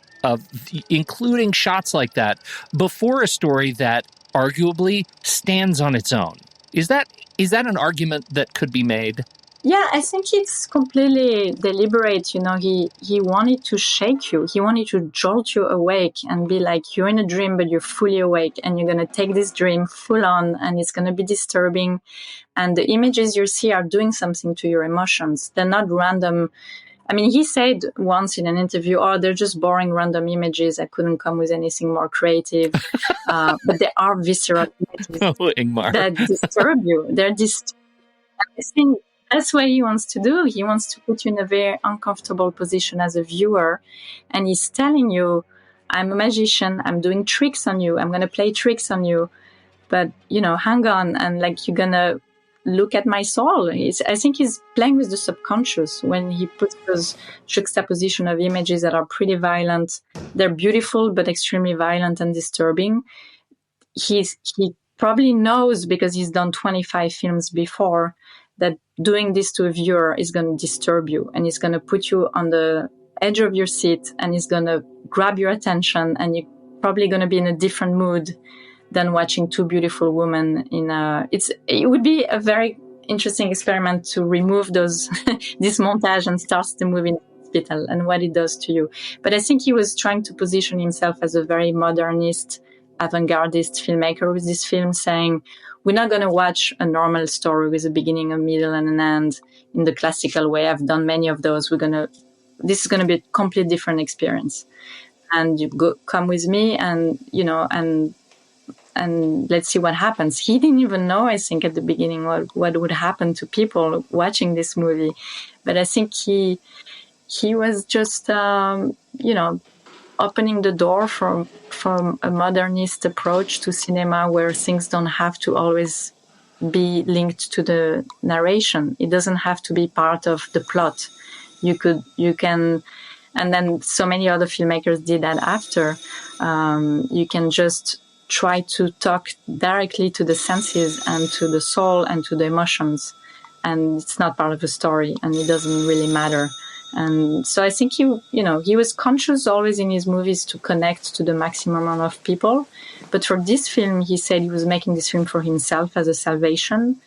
S1: including shots like that before a story that arguably stands on its own. Is that an argument that could be made?
S3: Yeah, I think it's completely deliberate. He wanted to shake you. He wanted to jolt you awake and be like, you're in a dream, but you're fully awake, and you're going to take this dream full on, and it's going to be disturbing. And the images you see are doing something to your emotions. They're not random. I mean, he said once in an interview, they're just boring random images. I couldn't come with anything more creative. But they are visceral images
S1: Ingmar.
S3: that disturb you. I think that's what he wants to do. He wants to put you in a very uncomfortable position as a viewer. And he's telling you, I'm a magician. I'm doing tricks on you. I'm going to play tricks on you. But, hang on. And you're going to look at my soul. I think he's playing with the subconscious when he puts those juxtaposition of images that are pretty violent. They're beautiful, but extremely violent and disturbing. He probably knows, because he's done 25 films before, that doing this to a viewer is going to disturb you, and it's going to put you on the edge of your seat, and it's going to grab your attention, and you're probably going to be in a different mood than watching 2 beautiful women it would be a very interesting experiment to remove this montage and start the movie in the hospital and what it does to you. But I think he was trying to position himself as a very modernist, avant-gardist filmmaker with this film, saying, we're not going to watch a normal story with a beginning, a middle, and an end in the classical way. I've done many of those. This is going to be a completely different experience. And come with me, and let's see what happens. He didn't even know, I think, at the beginning what would happen to people watching this movie. But I think he was just, opening the door from a modernist approach to cinema, where things don't have to always be linked to the narration. It doesn't have to be part of the plot. You can, and then so many other filmmakers did that after. You can just try to talk directly to the senses and to the soul and to the emotions, and it's not part of the story, and it doesn't really matter. And so I think he was conscious always in his movies to connect to the maximum amount of people. But for this film, he said he was making this film for himself as a salvation.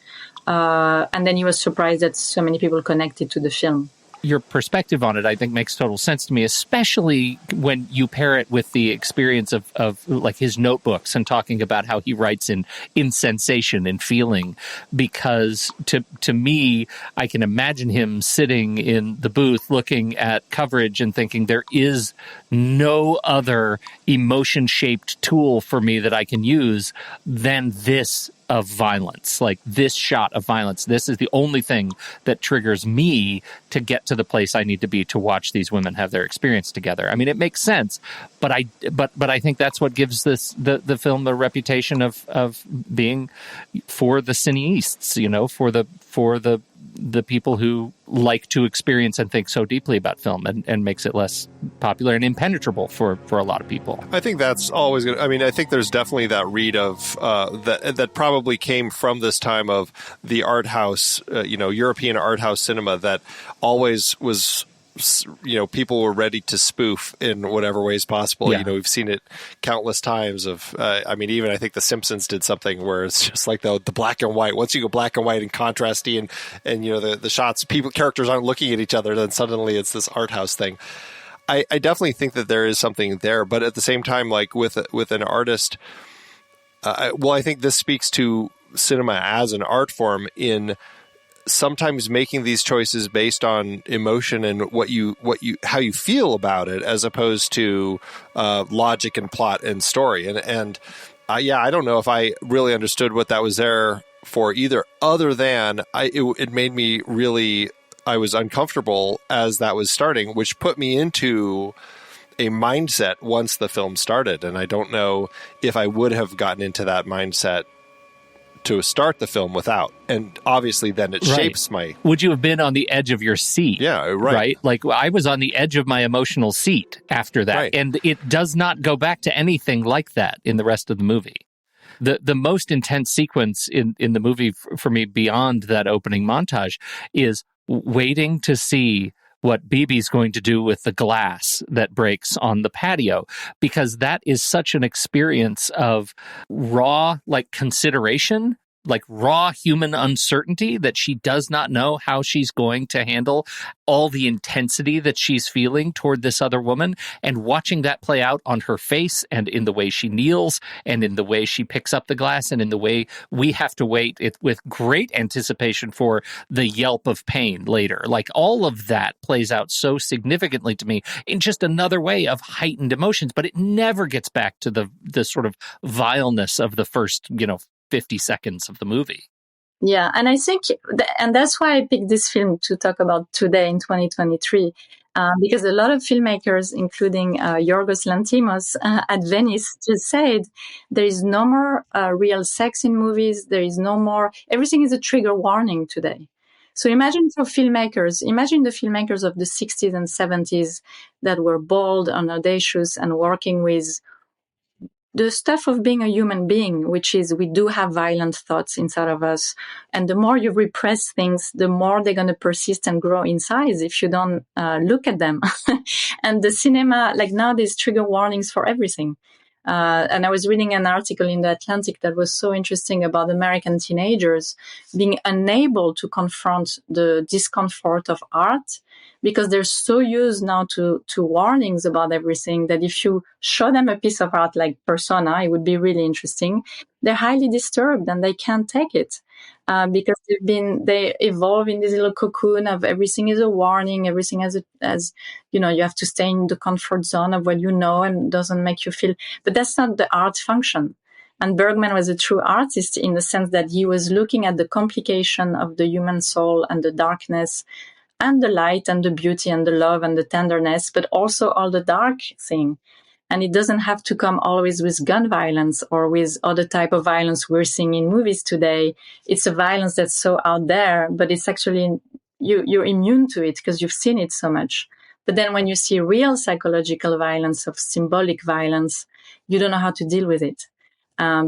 S3: And then he was surprised that so many people connected to the film.
S1: Your perspective on it, I think, makes total sense to me, especially when you pair it with the experience of like his notebooks and talking about how he writes in sensation and feeling. Because to me, I can imagine him sitting in the booth looking at coverage and thinking there is no other emotion-shaped tool for me that I can use than this of violence, like this shot of violence. This is the only thing that triggers me to get to the place I need to be to watch these women have their experience together. I mean, it makes sense, but I think that's what gives the film the reputation of being for the cineists, for the people who like to experience and think so deeply about film, and makes it less popular and impenetrable for a lot of people.
S2: I think that's always good. I mean, I think there's definitely that read of that probably came from this time of the art house, European art house cinema that always was, people were ready to spoof in whatever ways possible.
S1: Yeah.
S2: We've seen it countless times even I think The Simpsons did something where it's just like the black and white. Once you go black and white and contrasty and the shots, characters aren't looking at each other, then suddenly it's this art house thing. I definitely think that there is something there, but at the same time, like with an artist, I think this speaks to cinema as an art form in sometimes making these choices based on emotion and how you feel about it, as opposed to logic and plot and story. I don't know if I really understood what that was there for either, other than it made me really, I was uncomfortable as that was starting, which put me into a mindset once the film started. And I don't know if I would have gotten into that mindset to start the film without. And obviously then it shapes my...
S1: Would you have been on the edge of your seat?
S2: Yeah, right.
S1: Like I was on the edge of my emotional seat after that.
S2: Right.
S1: And it does not go back to anything like that in the rest of the movie. The most intense sequence in the movie for me, beyond that opening montage, is waiting to see what Bibi's going to do with the glass that breaks on the patio, because that is such an experience of raw, like, consideration, like raw human uncertainty, that she does not know how she's going to handle all the intensity that she's feeling toward this other woman, and watching that play out on her face and in the way she kneels and in the way she picks up the glass and in the way we have to wait with great anticipation for the yelp of pain later. Like, all of that plays out so significantly to me in just another way of heightened emotions, but it never gets back to the sort of vileness of the first, 50 seconds of the movie.
S3: Yeah, and I think, and that's why I picked this film to talk about today in 2023, because a lot of filmmakers, including Yorgos Lanthimos at Venice, just said there is no more real sex in movies. There is no more. Everything is a trigger warning today. So imagine the filmmakers of the 60s and 70s that were bold and audacious and working with the stuff of being a human being, which is we do have violent thoughts inside of us. And the more you repress things, the more they're going to persist and grow in size if you don't look at them. And the cinema, like now, there's trigger warnings for everything. And I was reading an article in The Atlantic that was so interesting about American teenagers being unable to confront the discomfort of art because they're so used now to warnings about everything that if you show them a piece of art like Persona, it would be really interesting. They're highly disturbed and they can't take it. Because they evolve in this little cocoon of everything is a warning, everything as you have to stay in the comfort zone of what you know and doesn't make you feel, but that's not the art function. And Bergman was a true artist in the sense that he was looking at the complication of the human soul and the darkness and the light and the beauty and the love and the tenderness, but also all the dark thing. And it doesn't have to come always with gun violence or with other type of violence we're seeing in movies today. It's a violence that's so out there, but it's actually, you're immune to it because you've seen it so much. But then when you see real psychological violence, of symbolic violence, you don't know how to deal with it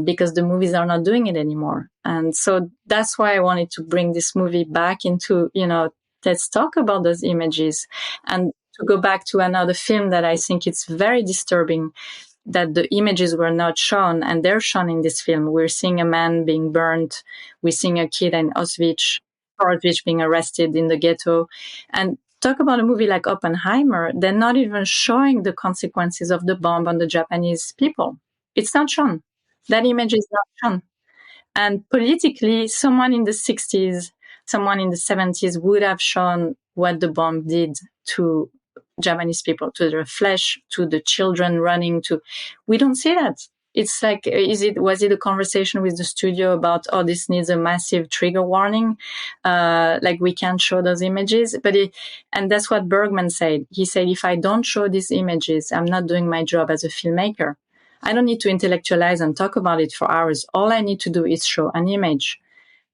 S3: because the movies are not doing it anymore. And so that's why I wanted to bring this movie back into, let's talk about those images. And to go back to another film that I think it's very disturbing, that the images were not shown, and they're shown in this film. We're seeing a man being burnt. We're seeing a kid in Auschwitz being arrested in the ghetto. And talk about a movie like Oppenheimer, they're not even showing the consequences of the bomb on the Japanese people. It's not shown. That image is not shown. And politically, someone in the 60s, someone in the 70s would have shown what the bomb did to Japanese people, to their flesh, to the children running to. We don't see that. It's like, was it a conversation with the studio about, oh, this needs a massive trigger warning? Like we can't show those images. And that's what Bergman said. He said, if I don't show these images, I'm not doing my job as a filmmaker. I don't need to intellectualize and talk about it for hours. All I need to do is show an image.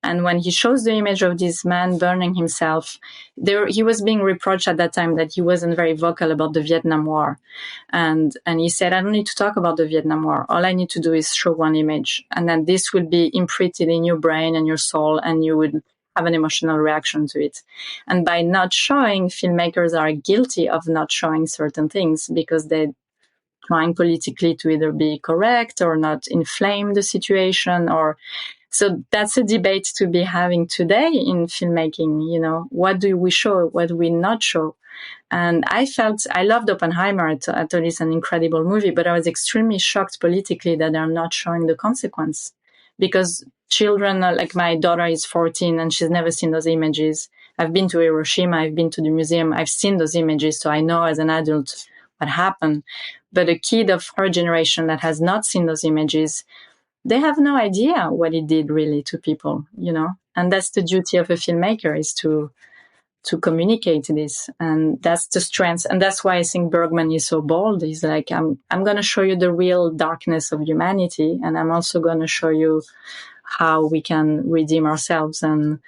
S3: And when he shows the image of this man burning himself, he was being reproached at that time that he wasn't very vocal about the Vietnam War. And he said, I don't need to talk about the Vietnam War. All I need to do is show one image. And then this will be imprinted in your brain and your soul, and you would have an emotional reaction to it. And by not showing, filmmakers are guilty of not showing certain things because they're trying politically to either be correct or not inflame the situation or... So that's a debate to be having today in filmmaking. You know, what do we show? What do we not show? And I loved Oppenheimer. I thought it's an incredible movie, but I was extremely shocked politically that they're not showing the consequence, because children, like my daughter is 14 and she's never seen those images. I've been to Hiroshima. I've been to the museum. I've seen those images. So I know as an adult what happened. But a kid of her generation that has not seen those images, they have no idea what it did really to people, you know, and that's the duty of a filmmaker, is to communicate this. And that's the strength. And that's why I think Bergman is so bold. He's like, I'm going to show you the real darkness of humanity. And I'm also going to show you how we can redeem ourselves. And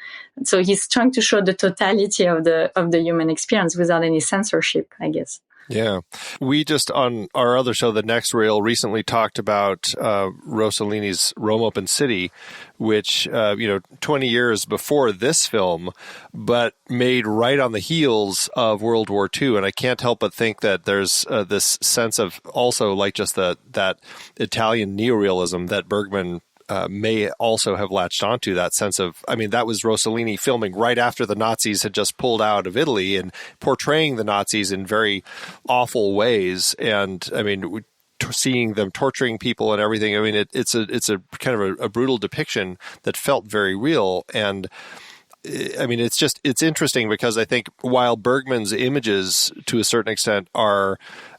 S3: so he's trying to show the totality of the human experience without any censorship, I guess.
S2: Yeah. We just, on our other show, The Next Reel, recently talked about Rossellini's Rome Open City, which, 20 years before this film, but made right on the heels of World War II. And I can't help but think that there's this sense of also like just that Italian neorealism that Bergman may also have latched onto, that sense of, that was Rossellini filming right after the Nazis had just pulled out of Italy and portraying the Nazis in very awful ways. And seeing them torturing people and everything. It's a kind of a brutal depiction that felt very real. And it's interesting because I think while Bergman's images to a certain extent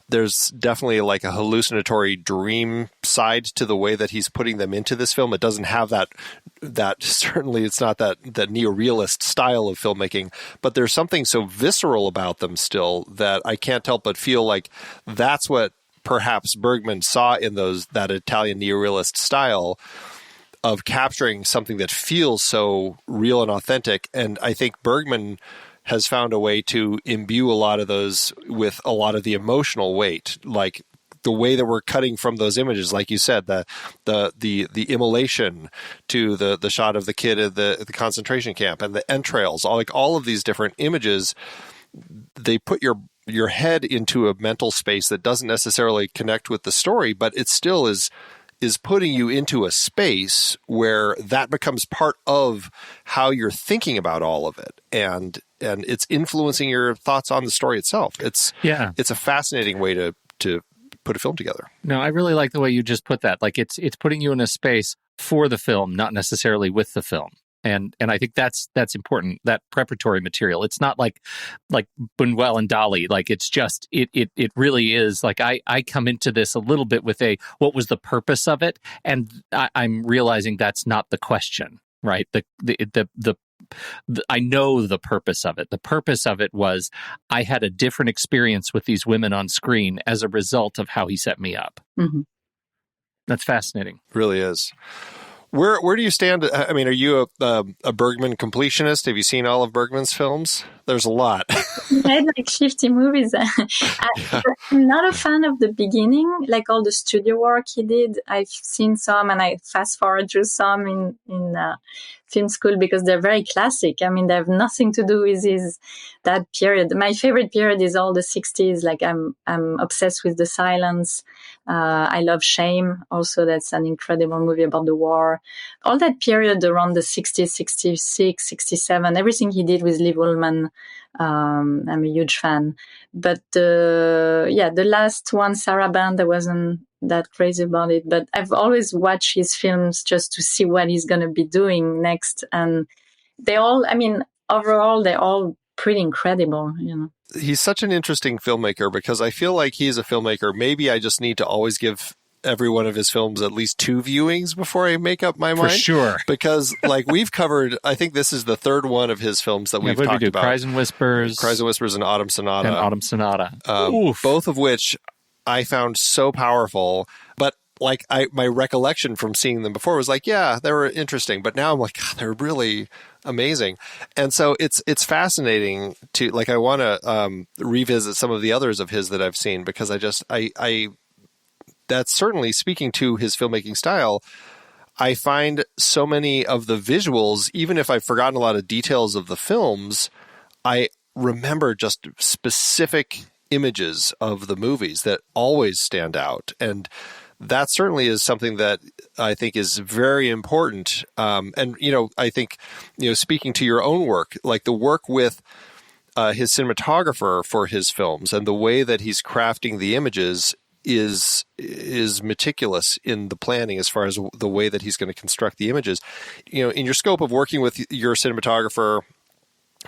S2: there's definitely like a hallucinatory dream side to the way that he's putting them into this film. It doesn't have that certainly it's not that neorealist style of filmmaking, but there's something so visceral about them still that I can't help but feel like that's what perhaps Bergman saw in that Italian neorealist style of capturing something that feels so real and authentic. And I think Bergman has found a way to imbue a lot of those with a lot of the emotional weight, like the way that we're cutting from those images, like you said, the immolation to the shot of the kid at the concentration camp and the entrails, all of these different images, they put your head into a mental space that doesn't necessarily connect with the story, but it still is putting you into a space where that becomes part of how you're thinking about all of it. And it's influencing your thoughts on the story itself. It's a fascinating way to put a film together.
S1: No, I really like the way you just put that. Like it's putting you in a space for the film, not necessarily with the film. And I think that's important, that preparatory material. It's not like Buñuel and Dali. Like it's just, it really is like, I come into this a little bit with what was the purpose of it? And I'm realizing that's not the question, right? I know the purpose of it. The purpose of it was I had a different experience with these women on screen as a result of how he set me up. Mm-hmm. That's fascinating.
S2: Really is. Where do you stand? Are you a Bergman completionist? Have you seen all of Bergman's films? There's a lot.
S3: He made like 50 movies. I'm not a fan of the beginning, like all the studio work he did. I've seen some and I fast forward through some in film school because they're very classic. I mean, they have nothing to do with that period. My favorite period is all the 60s. Like I'm obsessed with The Silence. I love Shame. Also, that's an incredible movie about the war. All that period around the 60s, 66, 67, everything he did with Liv Ullmann. I'm a huge fan. But the last one, Saraband, I wasn't that crazy about it. But I've always watched his films just to see what he's going to be doing next. And overall, they're all pretty incredible, you know.
S2: He's such an interesting filmmaker because I feel like he's a filmmaker. Maybe I just need to always give every one of his films at least 2 viewings before I make up my mind.
S1: For sure.
S2: Because like we've covered, I think this is the 3rd one of his films that we've talked about.
S1: Cries and Whispers.
S2: And Autumn Sonata.
S1: Both
S2: of which I found so powerful. But like my recollection from seeing them before was like, yeah, they were interesting. But now I'm like, God, they're really amazing. And so it's fascinating to like, I want to revisit some of the others of his that I've seen because I that's certainly speaking to his filmmaking style. I find so many of the visuals, even if I've forgotten a lot of details of the films, I remember just specific images of the movies that always stand out. And that certainly is something that I think is very important. And, you know, I think, you know, speaking to your own work, like the work with his cinematographer for his films and the way that he's crafting the images is meticulous in the planning as far as the way that he's going to construct the images. You know, in your scope of working with your cinematographer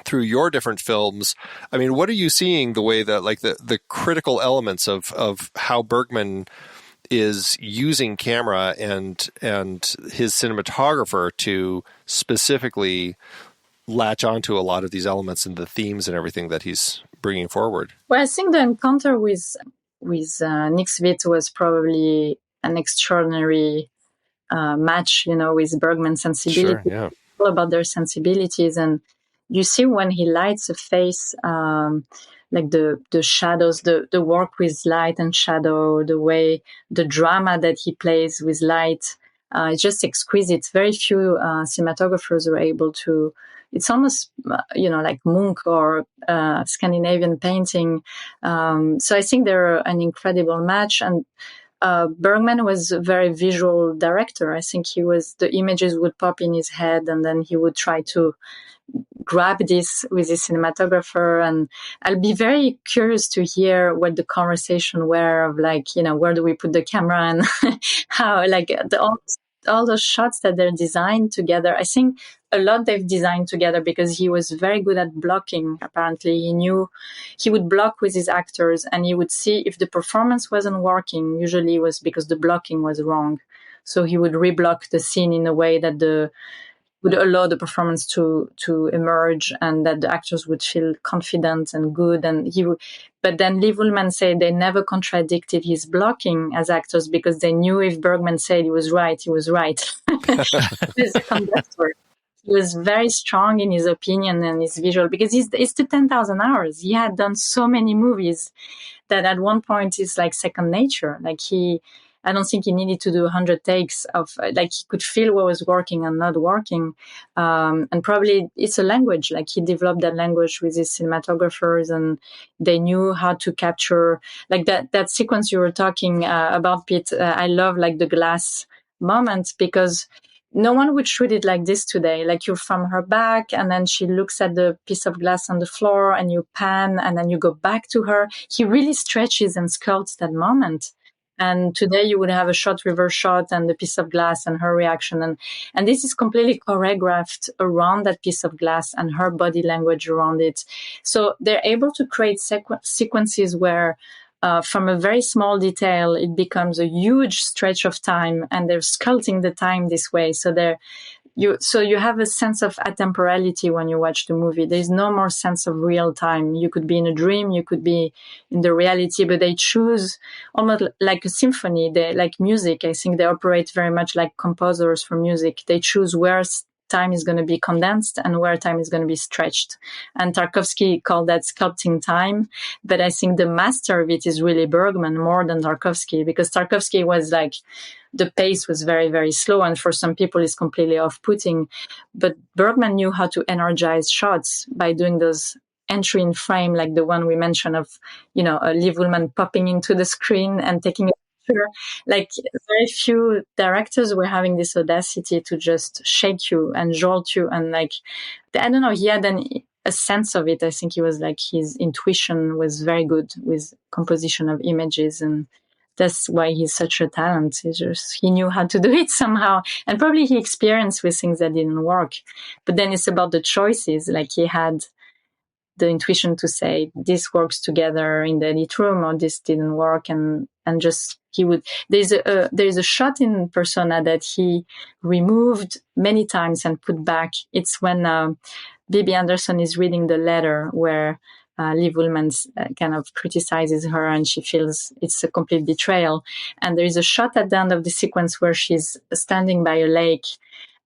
S2: through your different films, I mean, what are you seeing the way that like the critical elements of how Bergman is using camera and his cinematographer to specifically latch onto a lot of these elements and the themes and everything that he's bringing forward?
S3: Well, I think the encounter with Nick Svit was probably an extraordinary match, you know, with Bergman's sensibility.
S2: Sure, yeah.
S3: All about their sensibilities. And you see when he lights a face, like the shadows, the work with light and shadow, the way, the drama that he plays with light, it's just exquisite. Very few cinematographers are able to. It's almost, you know, like Munch or Scandinavian painting. So I think they're an incredible match. And Bergman was a very visual director. I think the images would pop in his head and then he would try to grab this with his cinematographer. And I'll be very curious to hear what the conversation were of like, you know, where do we put the camera and how like all those shots that they're designed together. I think a lot they've designed together because he was very good at blocking. Apparently he knew he would block with his actors and he would see if the performance wasn't working. Usually it was because the blocking was wrong. So he would reblock the scene in a way that would allow the performance to emerge and that the actors would feel confident and good. And but then Liv Ullmann said they never contradicted his blocking as actors because they knew if Bergman said he was right, he was right. He's a conductor. He was very strong in his opinion and his visual because it's the 10,000 hours. He had done so many movies that at one point it's like second nature. Like I don't think he needed to do 100 takes of like he could feel what was working and not working. And probably it's a language, like he developed that language with his cinematographers and they knew how to capture like that sequence you were talking about, Pete. I love like the glass moment because no one would shoot it like this today. Like you're from her back and then she looks at the piece of glass on the floor and you pan and then you go back to her. He really stretches and sculpts that moment. And today you would have a shot, reverse shot, and the piece of glass and her reaction. And this is completely choreographed around that piece of glass and her body language around it. So they're able to create sequences where from a very small detail, it becomes a huge stretch of time, and they're sculpting the time this way. So you have a sense of atemporality when you watch the movie. There's no more sense of real time. You could be in a dream, you could be in the reality, but they choose almost like a symphony. They like music. I think they operate very much like composers for music. They choose where time is going to be condensed and where time is going to be stretched. And Tarkovsky called that sculpting time. But I think the master of it is really Bergman more than Tarkovsky, because Tarkovsky was like, the pace was very, very slow. And for some people, it's completely off-putting. But Bergman knew how to energize shots by doing those entry in frame, like the one we mentioned of, Liv Ullmann popping into the screen and taking a picture. Like very few directors were having this audacity to just shake you and jolt you. And like, I don't know, he had a sense of it. I think he was like, his intuition was very good with composition of images, and that's why he's such a talent. He knew how to do it somehow, and probably he experienced with things that didn't work. But then it's about the choices. Like he had the intuition to say this works together in the edit room, or this didn't work, and just he would. There's a shot in Persona that he removed many times and put back. It's when Bibi Andersson is reading the letter where Liv Ullmann kind of criticizes her, and she feels it's a complete betrayal. And there is a shot at the end of the sequence where she's standing by a lake,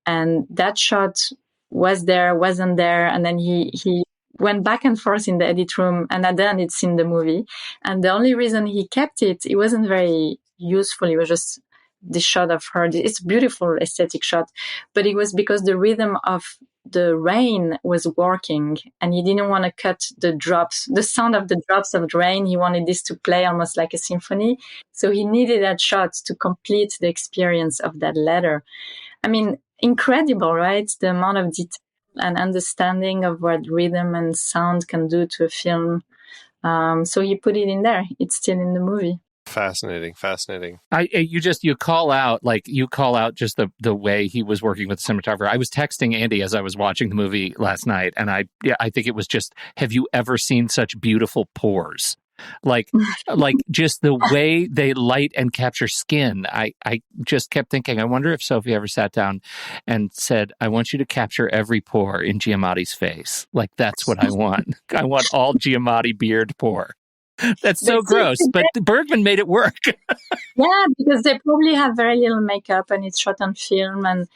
S3: and that shot was there, wasn't there, and then he went back and forth in the edit room, and at the end it's in the movie. And the only reason he kept it wasn't very useful. It was just the shot of her. It's a beautiful aesthetic shot, but it was because the rhythm of the rain was working, and he didn't want to cut the drops, the sound of the drops of the rain. He wanted this to play almost like a symphony. So he needed that shot to complete the experience of that letter. I mean, incredible, right? The amount of detail and understanding of what rhythm and sound can do to a film. So he put it in there. It's still in the movie.
S2: Fascinating.
S1: You call out just the way he was working with the cinematographer. I was texting Andy as I was watching the movie last night, and I think it was just, have you ever seen such beautiful pores? Like just the way they light and capture skin. I just kept thinking, I wonder if Sophie ever sat down and said, I want you to capture every pore in Giamatti's face. Like, that's what I want. I want all Giamatti beard pore. That's so gross, but Bergman made it work.
S3: Yeah, because they probably have very little makeup and it's shot on film. And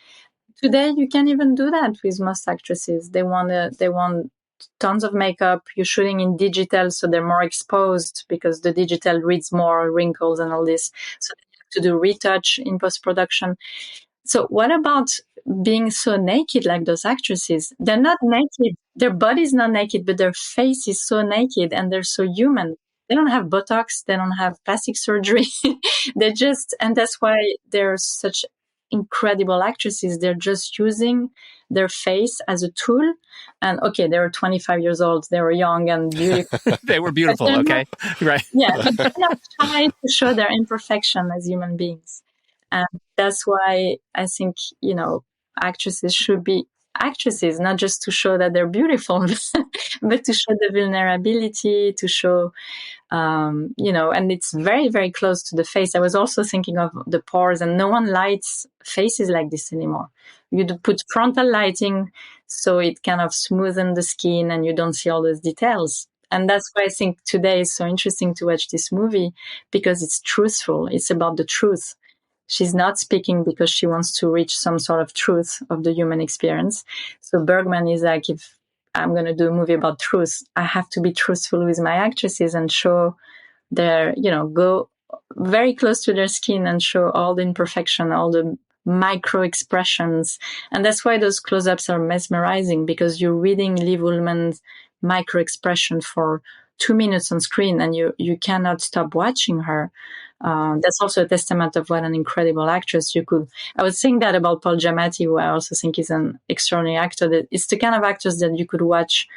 S3: today you can't even do that with most actresses. They want tons of makeup. You're shooting in digital, so they're more exposed because the digital reads more wrinkles and all this. So they have to do retouch in post-production. So what about being so naked like those actresses? They're not naked. Their body's not naked, but their face is so naked and they're so human. They don't have Botox. They don't have plastic surgery. And that's why they're such incredible actresses. They're just using their face as a tool. And okay, they were 25 years old. They were young and beautiful.
S1: They were beautiful. Okay. Right.
S3: Yeah. But they're not trying to show their imperfection as human beings. And that's why I think, actresses should be actresses, not just to show that they're beautiful, but to show the vulnerability, to show, and it's very, very close to the face. I was also thinking of the pores, and no one lights faces like this anymore. You put frontal lighting, so it kind of smoothens the skin and you don't see all those details. And that's why I think today is so interesting to watch this movie, because it's truthful. It's about the truth. She's not speaking because she wants to reach some sort of truth of the human experience. So Bergman is like, if I'm going to do a movie about truth, I have to be truthful with my actresses and show their, go very close to their skin and show all the imperfection, all the micro expressions. And that's why those close-ups are mesmerizing, because you're reading Liv Ullmann's micro expression for 2 minutes on screen and you cannot stop watching her. That's also a testament of what an incredible actress I was saying that about Paul Giamatti, who I also think is an extraordinary actor. That it's the kind of actors that you could watch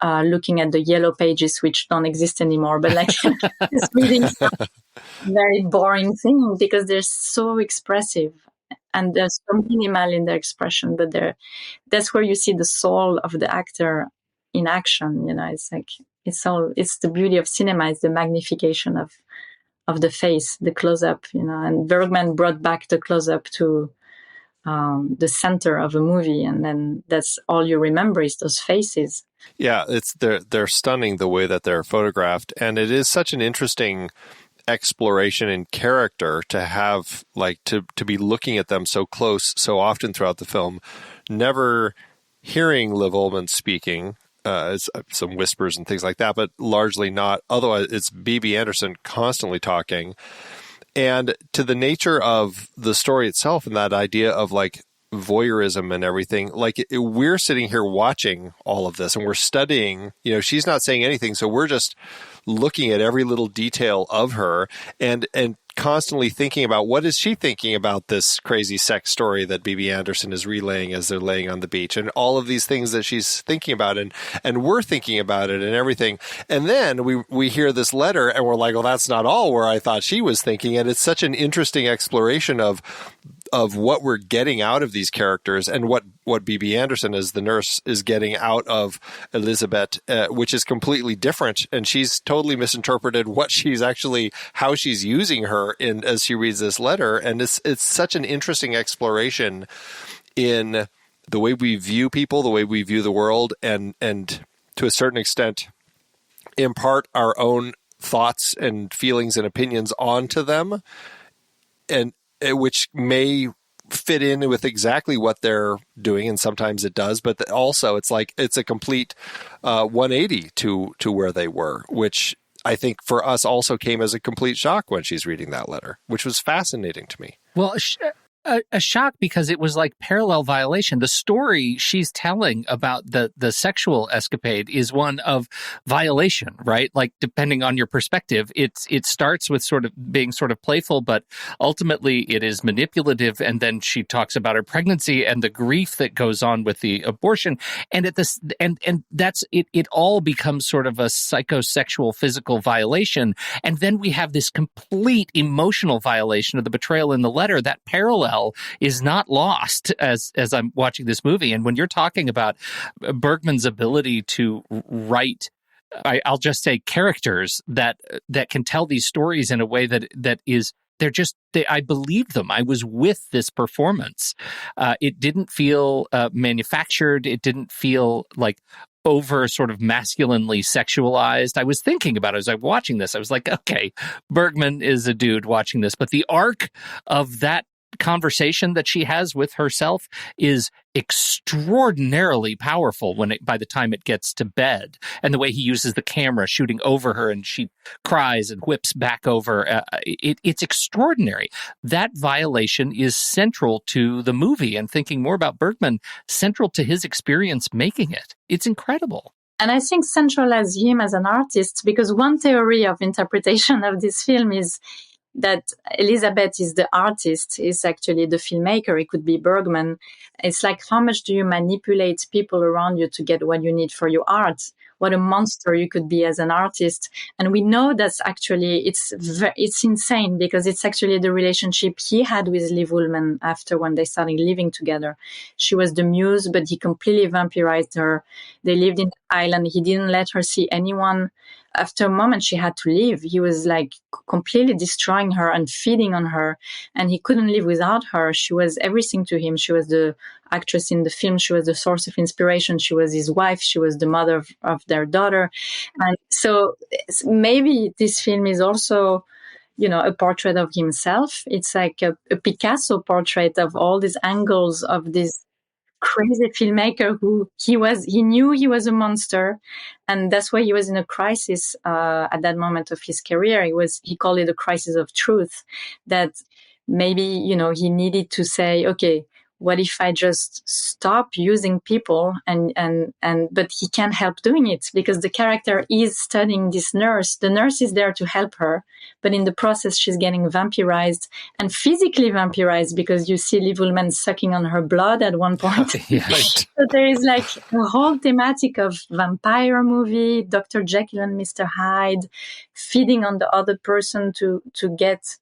S3: looking at the yellow pages, which don't exist anymore, but like just reading some very boring thing, because they're so expressive and they're so minimal in their expression, but that's where you see the soul of the actor in action. It's like, it's the beauty of cinema, it's the magnification of the face, the close-up, and Bergman brought back the close-up to the center of a movie, and then that's all you remember is those faces.
S2: Yeah, they're stunning the way that they're photographed, and it is such an interesting exploration in character to have, like, to be looking at them so close so often throughout the film, never hearing Liv Ullmann speaking. Some whispers and things like that, but largely not. Otherwise, it's B.B. Anderson constantly talking. And to the nature of the story itself and that idea of like voyeurism and everything, like we're sitting here watching all of this and we're studying, she's not saying anything. So we're just looking at every little detail of her and constantly thinking about what is she thinking about this crazy sex story that B.B. Anderson is relaying as they're laying on the beach and all of these things that she's thinking about and we're thinking about it and everything. And then we hear this letter and we're like, well, that's not all where I thought she was thinking. And it's such an interesting exploration of what we're getting out of these characters and what B.B. Anderson as the nurse is getting out of Elizabeth, which is completely different. And she's totally misinterpreted how she's using her as she reads this letter. And it's such an interesting exploration in the way we view people, the way we view the world, and to a certain extent impart our own thoughts and feelings and opinions onto them, and which may fit in with exactly what they're doing, and sometimes it does, but also it's a complete 180 to where they were, which I think for us also came as a complete shock when she's reading that letter, which was fascinating to me.
S1: Well, a shock because it was like parallel violation. The story she's telling about the sexual escapade is one of violation, right? Like, depending on your perspective, it starts with sort of being sort of playful, but ultimately it is manipulative. And then she talks about her pregnancy and the grief that goes on with the abortion. And that's it. It all becomes sort of a psychosexual physical violation. And then we have this complete emotional violation of the betrayal in the letter. That parallel is not lost as I'm watching this movie. And when you're talking about Bergman's ability to write, I'll just say characters that can tell these stories in a way that is, I believe them. I was with this performance. It didn't feel manufactured. It didn't feel like over sort of masculinely sexualized. I was thinking about it as I was watching this. I was like, okay, Bergman is a dude watching this, but the arc of that conversation that she has with herself is extraordinarily powerful by the time it gets to bed, and the way he uses the camera shooting over her and she cries and whips back over, it's extraordinary. That violation is central to the movie, and thinking more about Bergman, central to his experience making it. It's incredible.
S3: And I think central as him as an artist, because one theory of interpretation of this film is that Elizabeth is the artist, is actually the filmmaker. It could be Bergman. It's like, how much do you manipulate people around you to get what you need for your art? What a monster you could be as an artist. And we know that's actually, it's insane, because it's actually the relationship he had with Liv Ullmann after when they started living together. She was the muse, but he completely vampirized her. They lived in the island. He didn't let her see anyone. After a moment, she had to leave. He was like completely destroying her and feeding on her, and he couldn't live without her. She was everything to him. She was the actress in the film. She was the source of inspiration. She was his wife. She was the mother of their daughter. And so maybe this film is also, a portrait of himself. It's like a Picasso portrait of all these angles of this crazy filmmaker who he knew he was a monster, and that's why he was in a crisis at that moment of his career. He called it a crisis of truth, that maybe he needed to say, okay, what if I just stop using people? But he can't help doing it, because the character is studying this nurse. The nurse is there to help her, but in the process, she's getting vampirized, and physically vampirized, because you see Liv Ullmann sucking on her blood at one point.
S1: Yes.
S3: So there is like a whole thematic of vampire movie, Dr. Jekyll and Mr. Hyde, feeding on the other person to get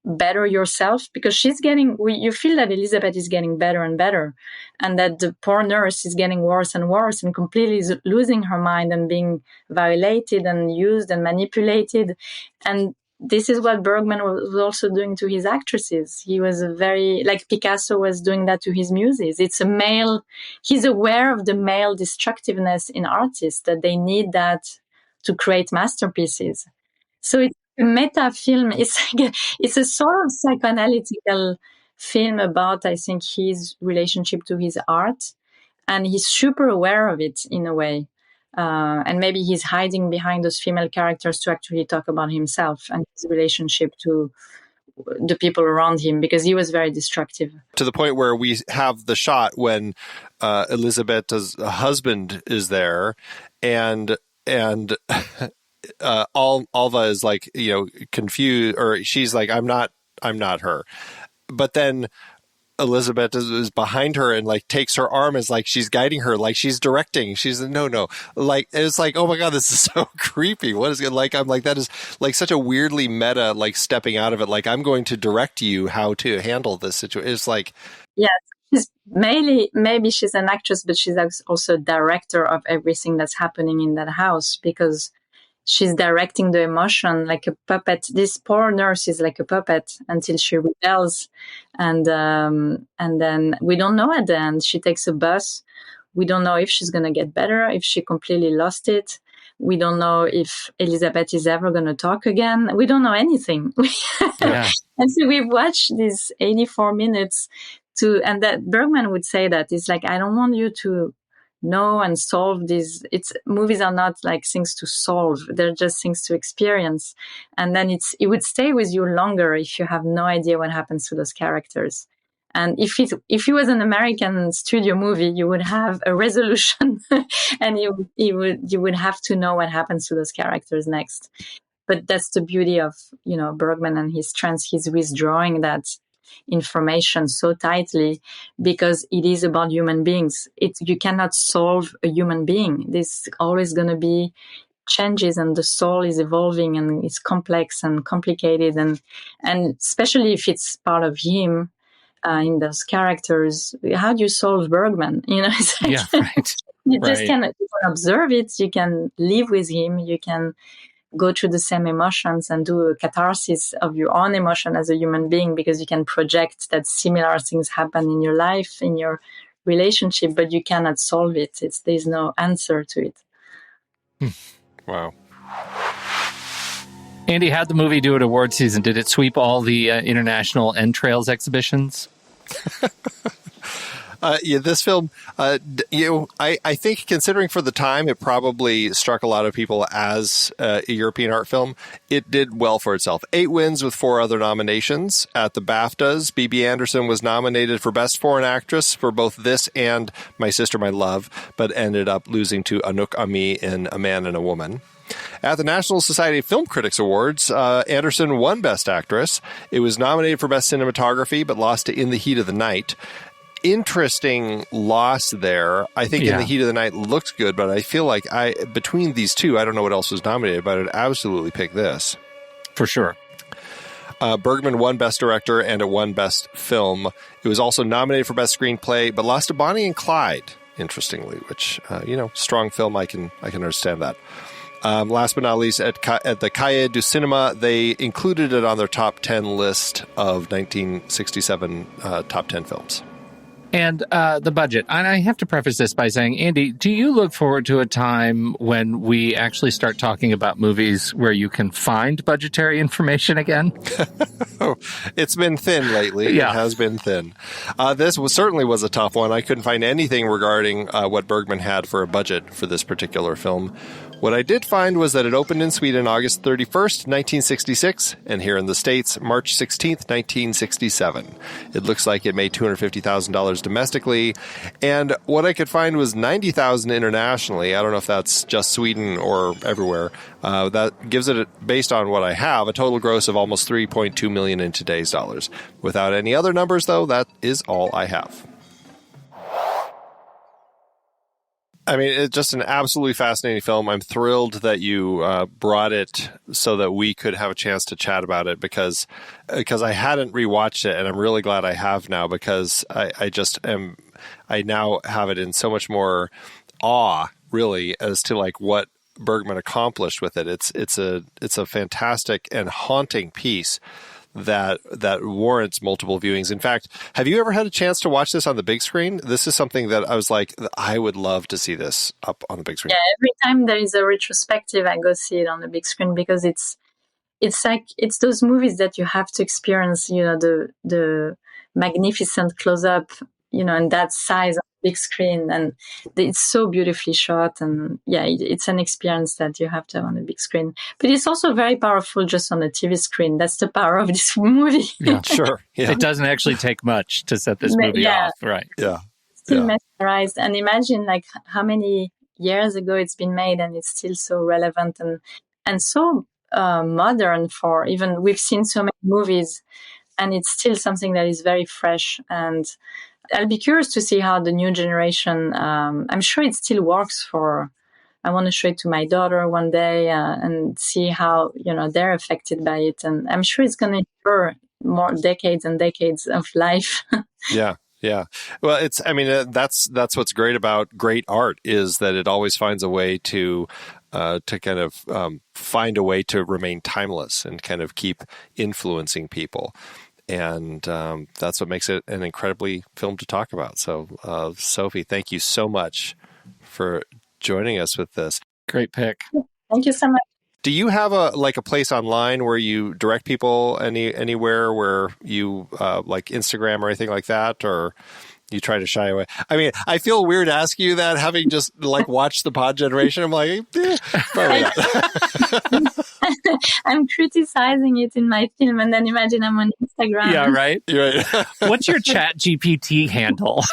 S3: better yourself, because you feel that Elizabeth is getting better and better, and that the poor nurse is getting worse and worse and completely losing her mind and being violated and used and manipulated. And this is what Bergman was also doing to his actresses. He was like Picasso was doing that to his muses. He's aware of the male destructiveness in artists, that they need that to create masterpieces. So it's a meta film. It's a sort of psychoanalytical film about, I think, his relationship to his art, and he's super aware of it in a way. And maybe he's hiding behind those female characters to actually talk about himself and his relationship to the people around him, because he was very destructive.
S2: To the point where we have the shot when Elisabeth's husband is there, and Alva is like, confused, or she's like, I'm not her. But then Elizabeth is behind her and like takes her arm as like she's guiding her, like she's directing. She's no. Like, it's like, oh my God, this is so creepy. What is it like? I'm like, that is like such a weirdly meta, like stepping out of it. Like, I'm going to direct you how to handle this situation. It's like,
S3: yeah, she's maybe she's an actress, but she's also a director of everything that's happening in that house, because she's directing the emotion like a puppet. This poor nurse is like a puppet until she rebels. And then we don't know at the end. She takes a bus. We don't know if she's going to get better, if she completely lost it. We don't know if Elizabeth is ever going to talk again. We don't know anything.
S1: Yeah.
S3: And so we've watched these 84 minutes and that Bergman would say that it's like, I don't want you to know and solve these. Movies are not like things to solve. They're just things to experience. And then it would stay with you longer if you have no idea what happens to those characters. And if it was an American studio movie, you would have a resolution and you would have to know what happens to those characters next. But that's the beauty of, Bergman and his strength. He's withdrawing that information so tightly because it is about human beings. You cannot solve a human being. There's always going to be changes, and the soul is evolving, and it's complex and complicated, and especially if it's part of him in those characters. How do you solve Bergman? It's like,
S1: Yeah, right.
S3: you just can observe it. You can live with him. You can go through the same emotions and do a catharsis of your own emotion as a human being, because you can project that similar things happen in your life, in your relationship, but you cannot solve it. There's no answer to it.
S2: wow.
S1: Andy, how'd the movie do at award season? Did it sweep all the international entrails exhibitions?
S2: This film, I think, considering for the time, it probably struck a lot of people as a European art film. It did well for itself. 8 wins with 4 other nominations at the BAFTAs. Bibi Andersson was nominated for Best Foreign Actress for both this and My Sister, My Love, but ended up losing to Anouk Ami in A Man and a Woman. At the National Society of Film Critics Awards, Andersson won Best Actress. It was nominated for Best Cinematography, but lost to In the Heat of the Night. Interesting loss there. I think In the Heat of the Night looked good, but I feel like between these two, I don't know what else was nominated, but I'd absolutely pick this.
S1: For sure.
S2: Bergman won Best Director and it won Best Film. It was also nominated for Best Screenplay, but lost to Bonnie and Clyde, interestingly, which, strong film. I can understand that. Last but not least, at the Cahiers du Cinéma, they included it on their top 10 list of 1967 top 10 films.
S1: And the budget. And I have to preface this by saying, Andy, do you look forward to a time when we actually start talking about movies where you can find budgetary information again?
S2: It's been thin lately.
S1: Yeah.
S2: It has been thin. This certainly was a tough one. I couldn't find anything regarding what Bergman had for a budget for this particular film. What I did find was that it opened in Sweden August 31st, 1966, and here in the States, March 16th, 1967. It looks like it made $250,000 domestically, and what I could find was $90,000 internationally. I don't know if that's just Sweden or everywhere. That gives it, based on what I have, a total gross of almost $3.2 million in today's dollars. Without any other numbers, though, that is all I have. I mean, it's just an absolutely fascinating film. I'm thrilled that you brought it so that we could have a chance to chat about it because I hadn't rewatched it, and I'm really glad I have now because I now have it in so much more awe, really, as to like what Bergman accomplished with it. It's a fantastic and haunting piece that warrants multiple viewings. In fact, have you ever had a chance to watch this on the big screen? This is something that I was like, I would love to see this up on the big screen.
S3: Yeah, every time there is a retrospective, I go see it on the big screen because it's those movies that you have to experience, the magnificent close-up, and that size on big screen, and it's so beautifully shot, and it's an experience that you have to have on a big screen. But it's also very powerful just on a TV screen. That's the power of this movie.
S1: Yeah,
S2: sure. Yeah.
S1: It doesn't actually take much to set this movie off, right?
S2: Yeah.
S3: Still mesmerized, and imagine like how many years ago it's been made, and it's still so relevant and so modern. For even we've seen so many movies, and it's still something that is very fresh. And I'll be curious to see how the new generation, I'm sure it still works I want to show it to my daughter one day and see how, they're affected by it. And I'm sure it's going to endure more decades and decades of life.
S2: Yeah. Yeah. Well, that's what's great about great art is that it always finds a way to kind of find a way to remain timeless and kind of keep influencing people. And that's what makes it an incredibly film to talk about. So, Sophie, thank you so much for joining us with this.
S1: Great pick.
S3: Thank you so much.
S2: Do you have a place online where you direct people anywhere where you like Instagram or anything like that, or you try to shy away? I mean, I feel weird asking you that, having just watched the Pod Generation. I'm like, probably not.
S3: I'm criticizing it in my film, and then imagine I'm on Instagram.
S1: Yeah, right.
S2: Right.
S1: What's your Chat GPT handle?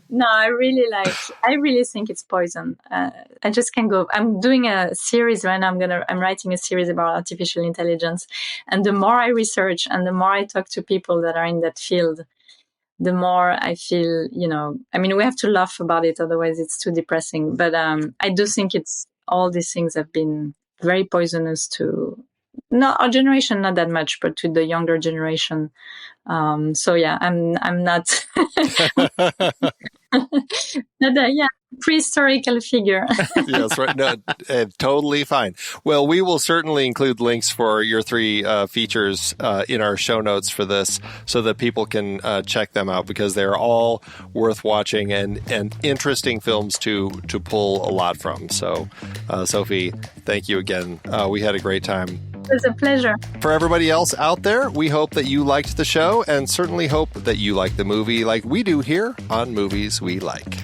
S3: No, I really think it's poison. I just can't go. I'm doing a series right now. I'm writing a series about artificial intelligence. And the more I research and the more I talk to people that are in that field, the more I feel, we have to laugh about it. Otherwise it's too depressing. But I do think all these things have been very poisonous to our generation, not that much, but to the younger generation. So yeah, I'm not not a prehistorical figure.
S2: Yes, right. No, totally fine. Well, we will certainly include links for your 3 features in our show notes for this, so that people can check them out, because they're all worth watching and interesting films to pull a lot from. So, Sophie, thank you again. We had a great time.
S3: It was a pleasure.
S2: For everybody else out there, we hope that you liked the show, and certainly hope that you like the movie like we do here on Movies We Like.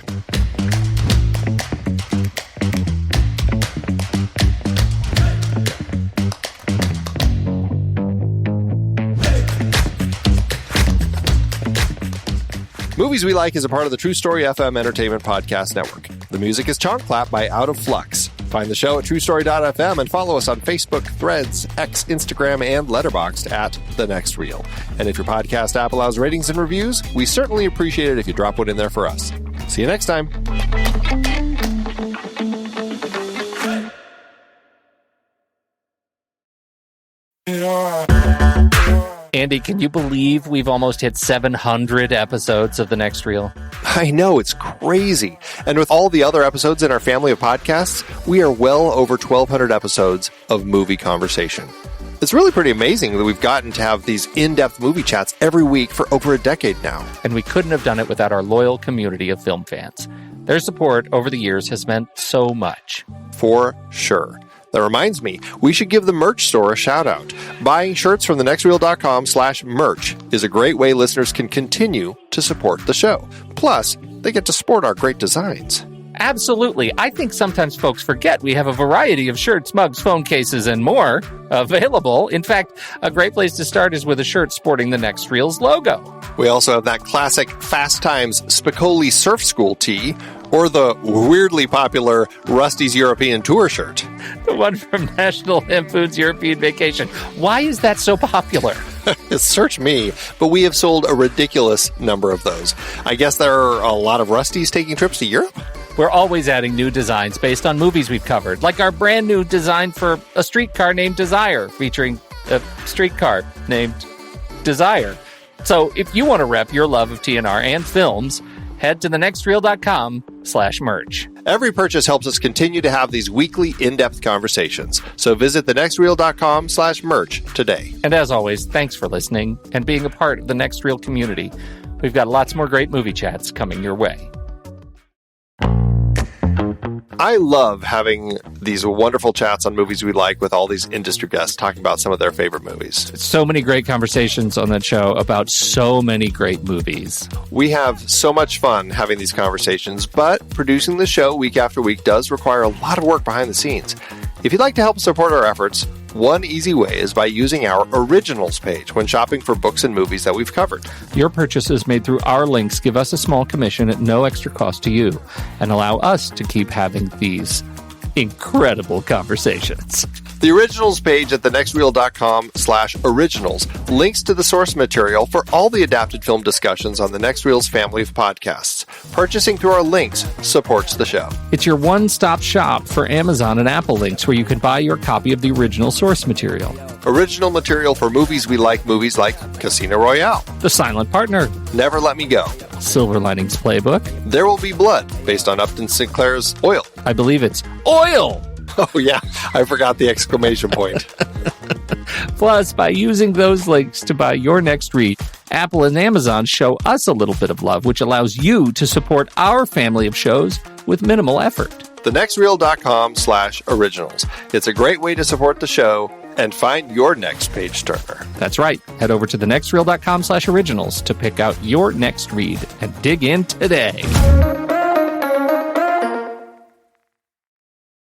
S2: Movies We Like is a part of the True Story FM Entertainment Podcast Network. The music is Chonk Clap by Out of Flux. Find the show at truestory.fm and follow us on Facebook, Threads, X, Instagram, and Letterboxd at The Next Reel. And if your podcast app allows ratings and reviews, we certainly appreciate it if you drop one in there for us. See you next time.
S1: Andy, can you believe we've almost hit 700 episodes of The Next Reel?
S2: I know, it's crazy. And with all the other episodes in our family of podcasts, we are well over 1,200 episodes of movie conversation. It's really pretty amazing that we've gotten to have these in-depth movie chats every week for over a decade now.
S1: And we couldn't have done it without our loyal community of film fans. Their support over the years has meant so much.
S2: For sure. That reminds me, we should give the merch store a shout out. Buying shirts from thenextreel.com/merch is a great way listeners can continue to support the show. Plus, they get to sport our great designs.
S1: Absolutely. I think sometimes folks forget we have a variety of shirts, mugs, phone cases, and more available. In fact, a great place to start is with a shirt sporting The Next Reel's logo.
S2: We also have that classic Fast Times Spicoli Surf School tee, or the weirdly popular Rusty's European Tour shirt.
S1: The one from National Lampoon's European Vacation. Why is that so popular?
S2: Search me, but we have sold a ridiculous number of those. I guess there are a lot of Rustys taking trips to Europe?
S1: We're always adding new designs based on movies we've covered, like our brand new design for a streetcar named Desire, featuring a streetcar named Desire. So if you want to rep your love of TNR and films, head to thenextreel.com/merch.
S2: Every purchase helps us continue to have these weekly in-depth conversations. So visit thenextreel.com/merch today.
S1: And as always, thanks for listening and being a part of the Next Reel community. We've got lots more great movie chats coming your way.
S2: I love having these wonderful chats on movies we like with all these industry guests talking about some of their favorite movies.
S1: So many great conversations on that show about so many great movies.
S2: We have so much fun having these conversations, but producing the show week after week does require a lot of work behind the scenes. If you'd like to help support our efforts, one easy way is by using our Originals page when shopping for books and movies that we've covered.
S1: Your purchases made through our links give us a small commission at no extra cost to you and allow us to keep having these incredible conversations.
S2: The Originals page at thenextreel.com/originals links to the source material for all the adapted film discussions on the Next Reel's family of podcasts. Purchasing through our links supports the show.
S1: It's your one-stop shop for Amazon and Apple links where you can buy your copy of the original source material.
S2: Original material for movies we like, movies like Casino Royale,
S1: The Silent Partner,
S2: Never Let Me Go,
S1: Silver Linings Playbook,
S2: There Will Be Blood, based on Upton Sinclair's Oil.
S1: I believe it's Oil!
S2: Oh yeah, I forgot the exclamation point.
S1: Plus, by using those links to buy your next read, Apple and Amazon show us a little bit of love, which allows you to support our family of shows with minimal effort.
S2: thenextreel.com/originals. It's a great way to support the show and find your next page turner.
S1: That's right. Head over to thenextreel.com/originals to pick out your next read and dig in today.